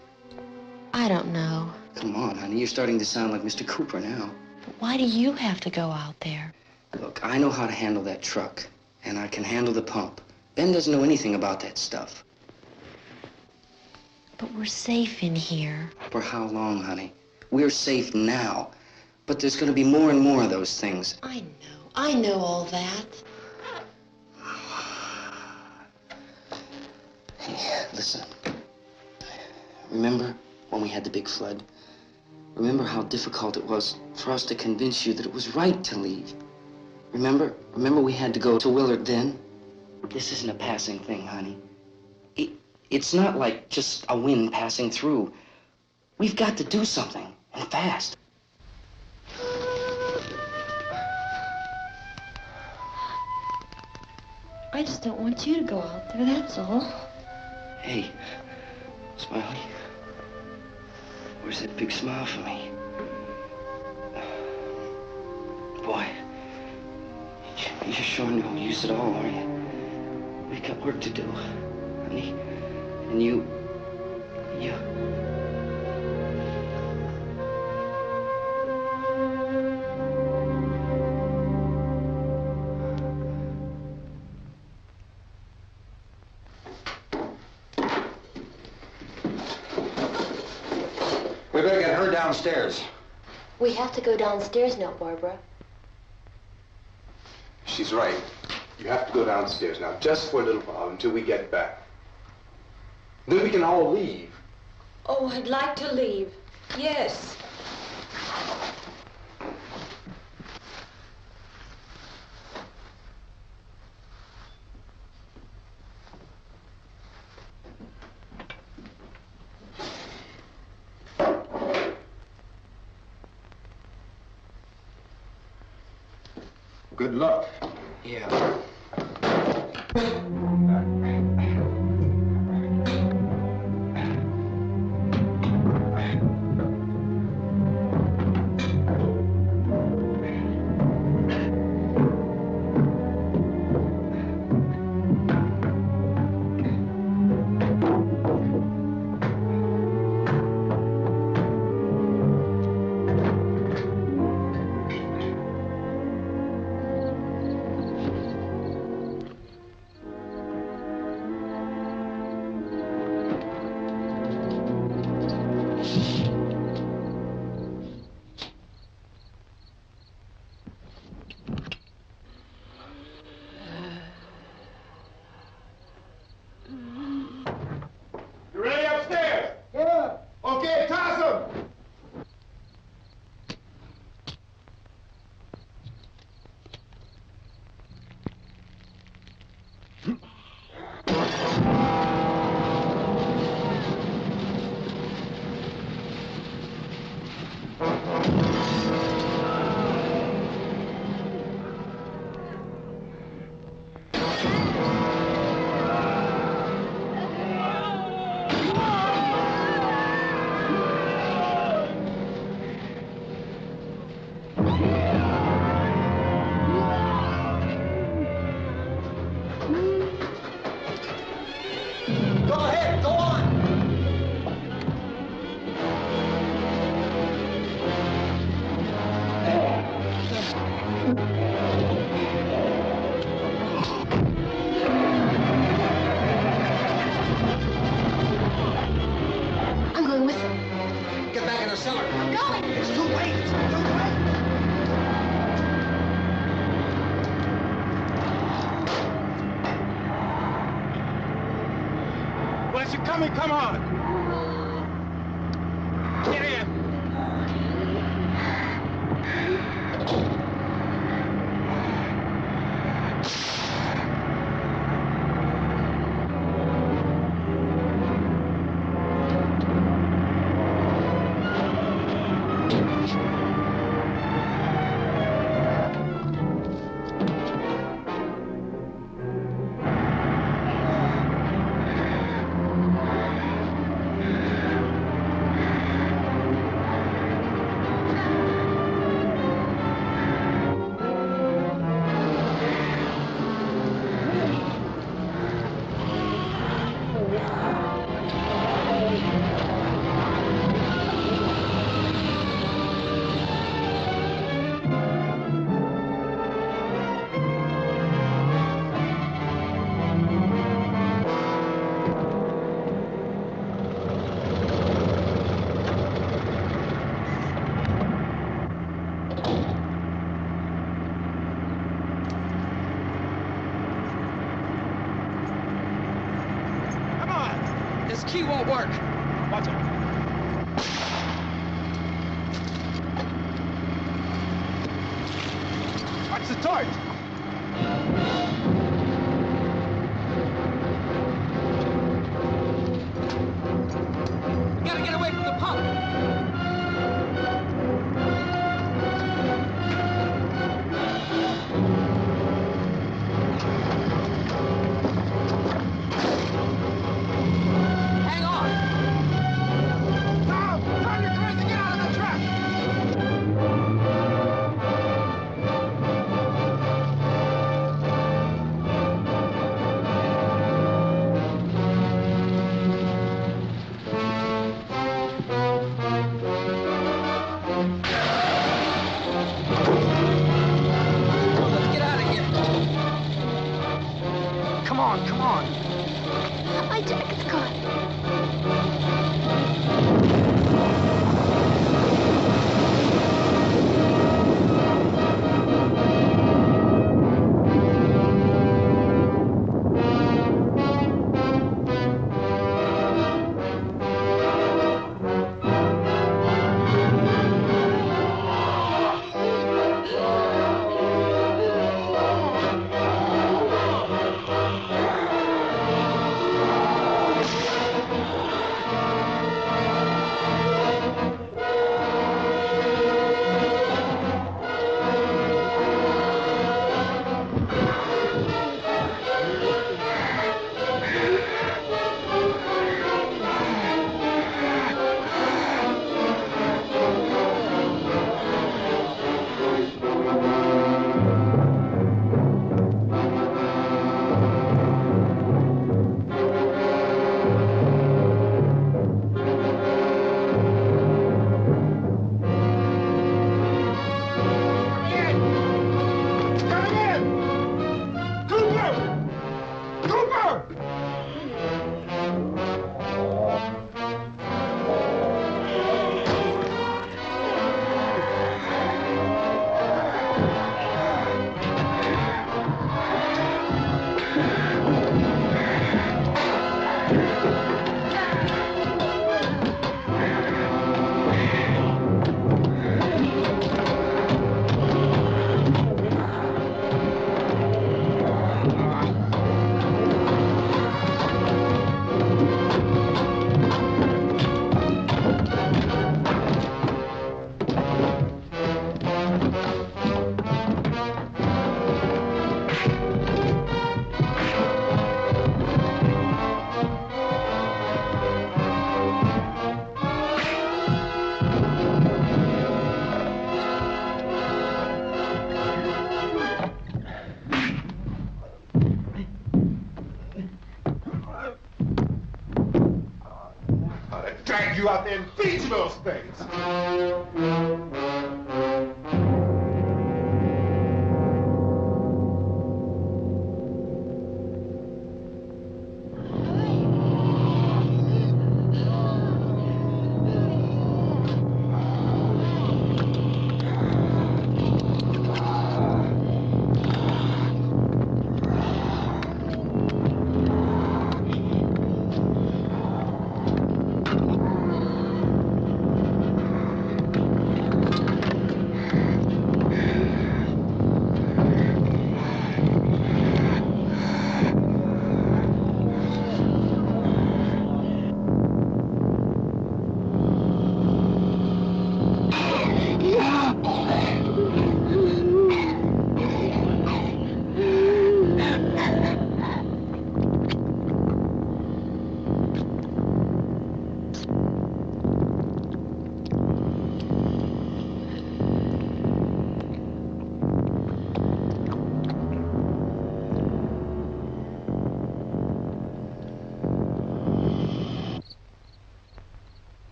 I don't know. Come on, honey, you're starting to sound like Mr. Cooper now. But why do you have to go out there? Look, I know how to handle that truck, and I can handle the pump. Ben doesn't know anything about that stuff. But we're safe in here. For how long, honey? We're safe now, but there's going to be more and more of those things. I know all that. Hey, listen. Remember when we had the big flood? Remember how difficult it was for us to convince you that it was right to leave? Remember we had to go to Willard then? This isn't a passing thing, honey. It's not like just a wind passing through. We've got to do something, and fast. I just don't want you to go out there, that's all. Hey, Smiley. Where's that big smile for me? Boy, you're sure no use at all, are you? We've got work to do, honey. And you... We better get her downstairs. We have to go downstairs now, Barbara. She's right. You have to go downstairs now, just for a little while, until we get back. Then we can all leave. Oh, I'd like to leave. Yes. Good luck. Yeah. Come on! Get in! key won't work. Watch it. Watch the torch. Gotta get away from the pump. Drag you out there and feed you those things.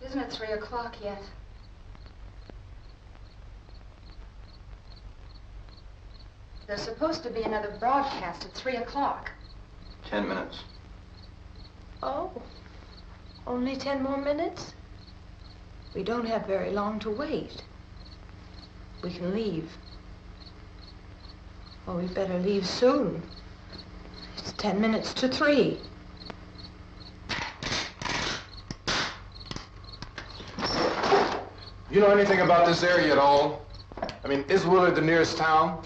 Isn't it 3 o'clock yet? There's supposed to be another broadcast at 3 o'clock. 10 minutes. Oh, only 10 more minutes? We don't have very long to wait. We can leave. Well, we better leave soon. It's 10 minutes to 3. You know anything about this area at all? I mean, is Willard the nearest town?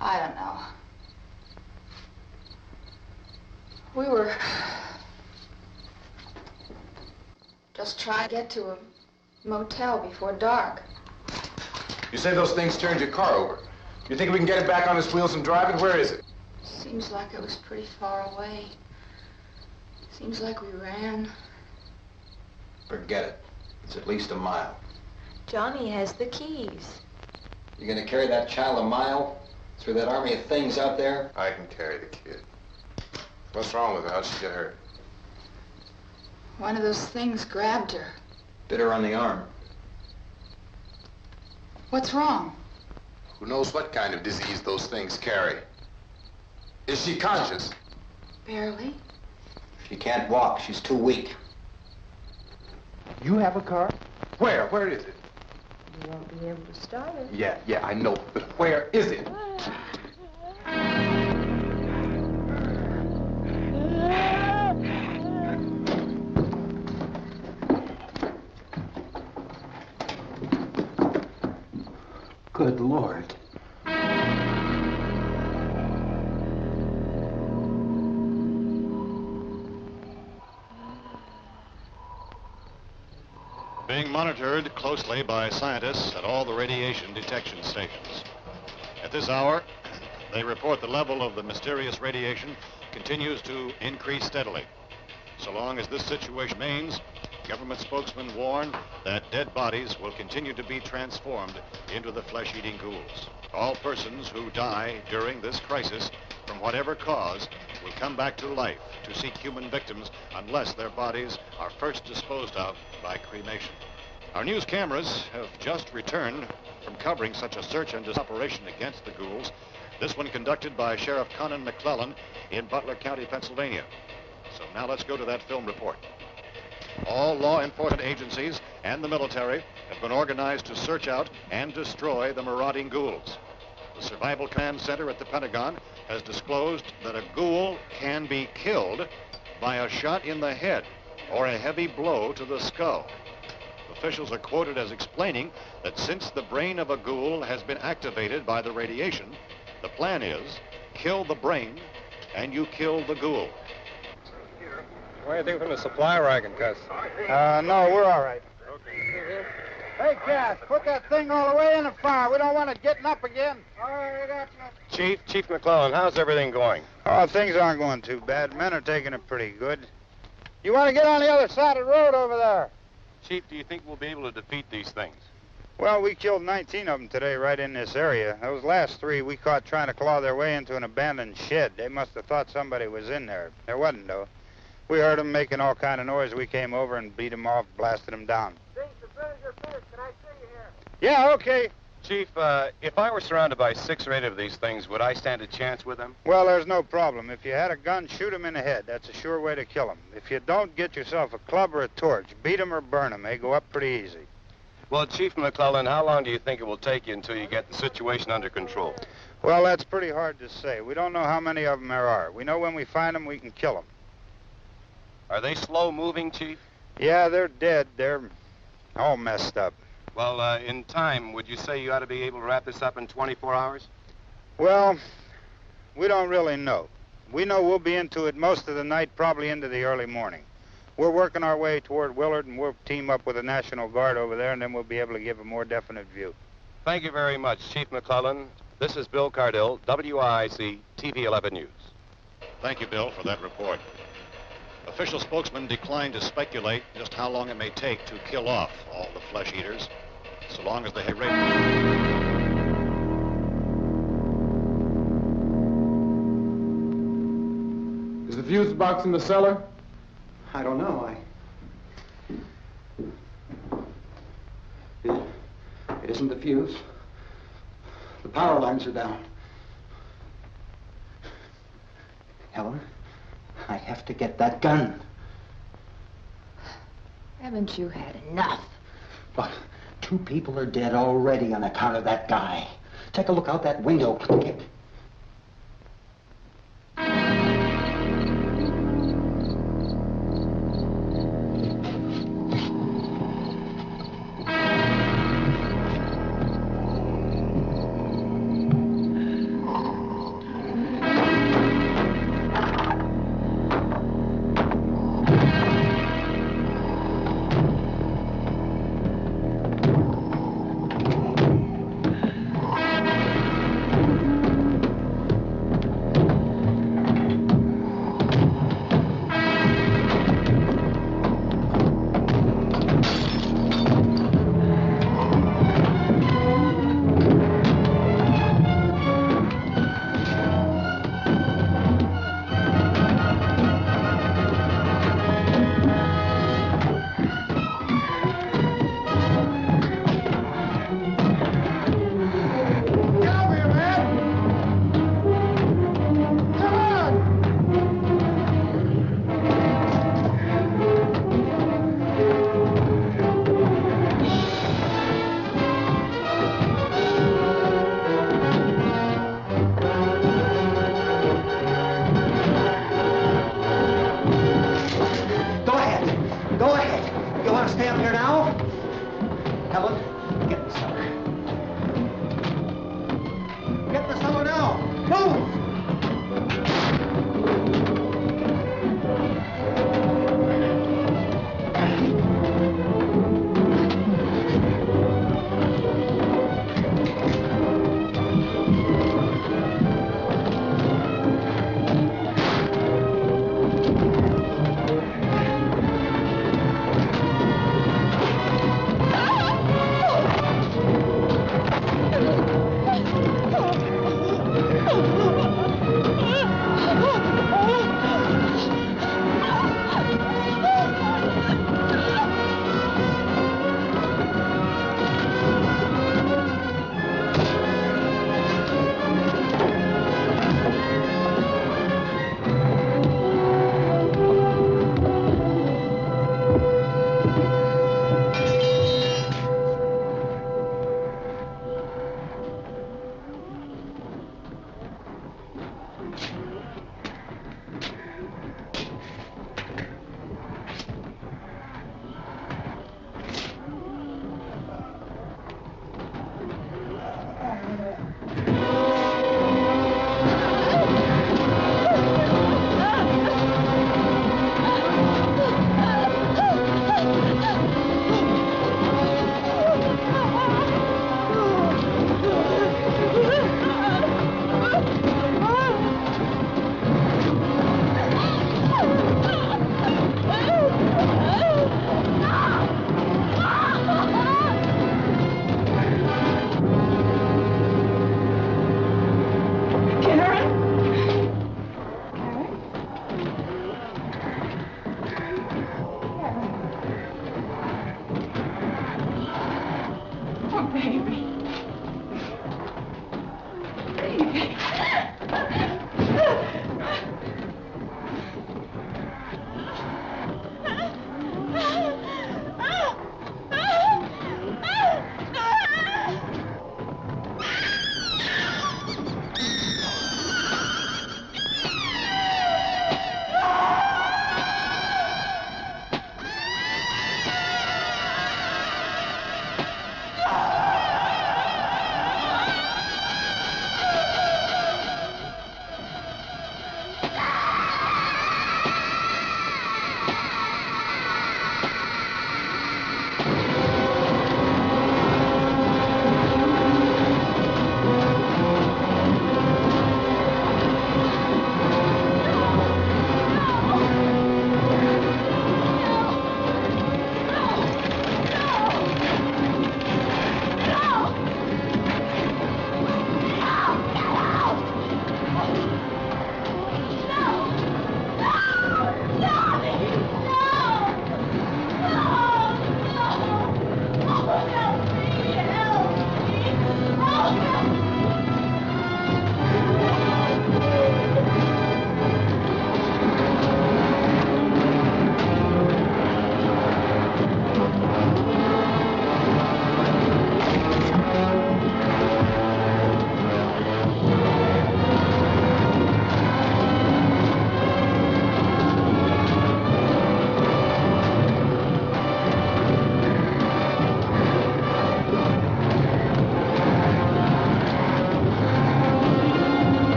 I don't know. We were just trying to get to a motel before dark. You say those things turned your car over. You think we can get it back on its wheels and drive it? Where is it? Seems like it was pretty far away. Seems like we ran. Forget it. It's at least a mile. Johnny has the keys. You gonna carry that child a mile through that army of things out there? I can carry the kid. What's wrong with her? How'd she get hurt? One of those things grabbed her. Bit her on the arm. What's wrong? Who knows what kind of disease those things carry? Is she conscious? Barely. She can't walk. She's too weak. You have a car? Where? Where is it? You won't be able to start it. Yeah, I know. But where is it? Good Lord. Being monitored closely by scientists at all the radiation detection stations. At this hour, they report the level of the mysterious radiation continues to increase steadily. So long as this situation remains, government spokesmen warn that dead bodies will continue to be transformed into the flesh-eating ghouls. All persons who die during this crisis, from whatever cause, will come back to life to seek human victims unless their bodies are first disposed of by cremation. Our news cameras have just returned from covering such a search and operation against the ghouls, this one conducted by Sheriff Conan McClellan in Butler County, Pennsylvania. So now let's go to that film report. All law enforcement agencies and the military have been organized to search out and destroy the marauding ghouls. The Survival Command Center at the Pentagon has disclosed that a ghoul can be killed by a shot in the head or a heavy blow to the skull. Officials are quoted as explaining that since the brain of a ghoul has been activated by the radiation, the plan is kill the brain and you kill the ghoul. What do you think from the supply wagon, Cuss? No, we're all right. Okay. Hey, Cass, put that thing all the way in the fire. We don't want it getting up again. All right, I got you. Chief McClellan, how's everything going? Oh, things aren't going too bad. Men are taking it pretty good. You want to get on the other side of the road over there? Chief, do you think we'll be able to defeat these things? Well, we killed 19 of them today right in this area. Those last 3 we caught trying to claw their way into an abandoned shed. They must have thought somebody was in there. There wasn't, though. We heard them making all kind of noise. We came over and beat them off, blasted them down. Can I see you here? Yeah, okay. Chief, if I were surrounded by 6 or 8 of these things, would I stand a chance with them? Well, there's no problem. If you had a gun, shoot them in the head. That's a sure way to kill them. If you don't, get yourself a club or a torch. Beat them or burn them. They go up pretty easy. Well, Chief McClellan, how long do you think it will take you until you get the situation under control? Well, that's pretty hard to say. We don't know how many of them there are. We know when we find them, we can kill them. Are they slow-moving, Chief? Yeah, they're dead. They're all messed up. Well, in time, would you say you ought to be able to wrap this up in 24 hours? Well, we don't really know. We know we'll be into it most of the night, probably into the early morning. We're working our way toward Willard, and we'll team up with the National Guard over there, and then we'll be able to give a more definite view. Thank you very much, Chief McClellan. This is Bill Cardill, WIC TV 11 News. Thank you, Bill, for that report. Official spokesman declined to speculate just how long it may take to kill off all the flesh eaters, so long as they have Is the fuse box in the cellar? I don't know. It isn't the fuse. The power lines are down. Helen, have to get that gun. Haven't you had enough? Look, 2 people are dead already on account of that guy. Take a look out that window.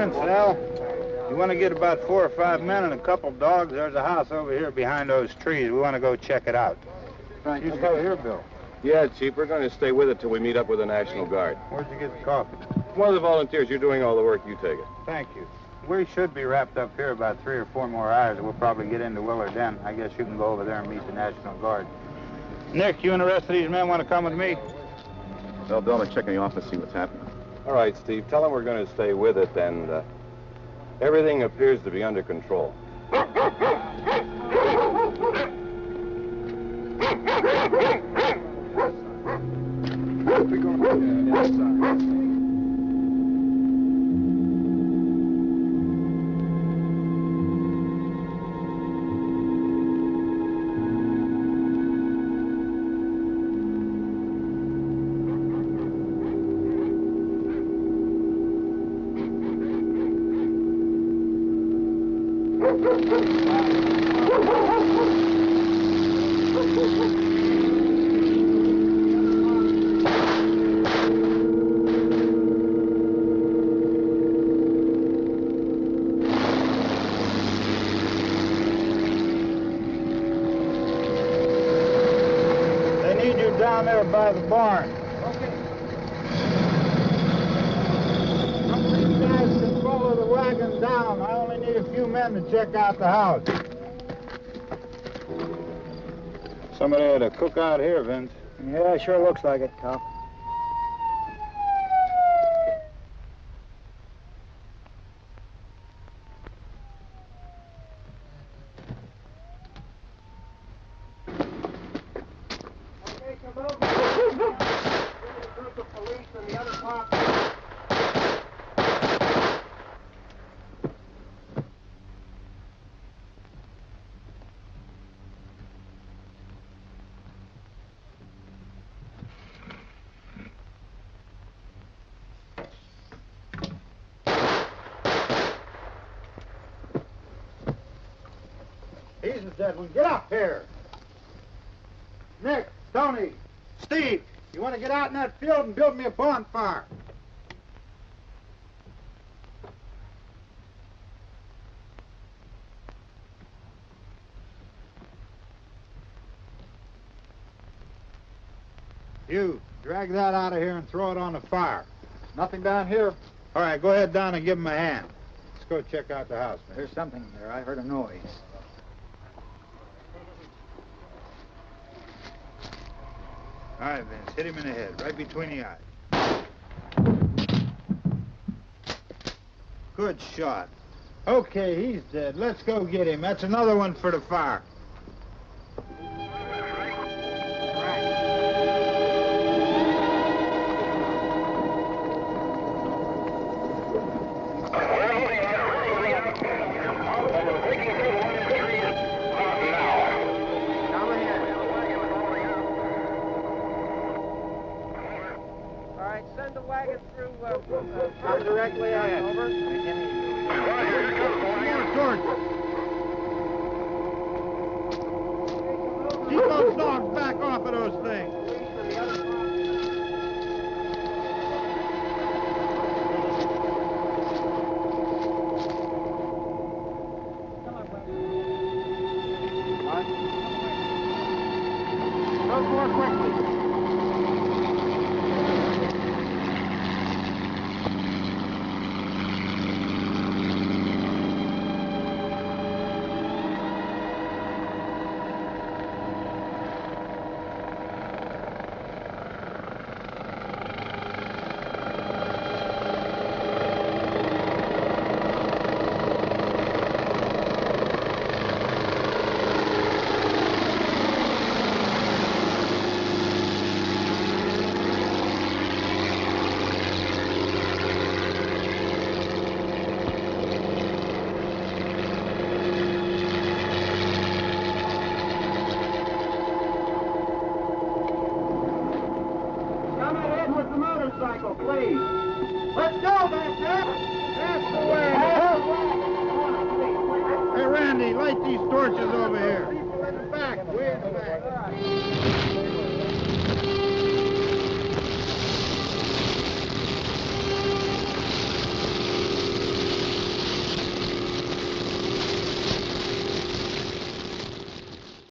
Vince, Al. You want to get about 4 or 5 men and a couple dogs? There's a house over here behind those trees. We want to go check it out. Right. You stay here, Bill. Yeah, Chief, we're going to stay with it till we meet up with the National Guard. Where'd you get the coffee? One of the volunteers, you're doing all the work, you take it. Thank you. We should be wrapped up here about 3 or 4 more hours. We'll probably get into Willard then. I guess you can go over there and meet the National Guard. Nick, you and the rest of these men want to come with me? Well, Bill, I'll check in the office, see what's happening. All right, Steve, tell them we're going to stay with it, and everything appears to be under control. Down there by the barn. Okay. Some of these guys can follow the wagon down. I only need a few men to check out the house. Somebody had a cook out here, Vince. Yeah, sure looks like it, Cop. He's the dead one. Get up here. Nick, Tony, Steve, you want to get out in that field and build me a bonfire? You, drag that out of here and throw it on the fire. Nothing down here. All right, go ahead down and give him a hand. Let's go check out the house. There's something there. I heard a noise. All right, Vince, hit him in the head, right between the eyes. Good shot. Okay, he's dead. Let's go get him. That's another one for the fire. Directly out, over. Keep those dogs back off of those things. Go more quickly. motorcycle, please. Let's go, back there. That's the way. Hey, Randy, light these torches over here. People in the back, way in the back.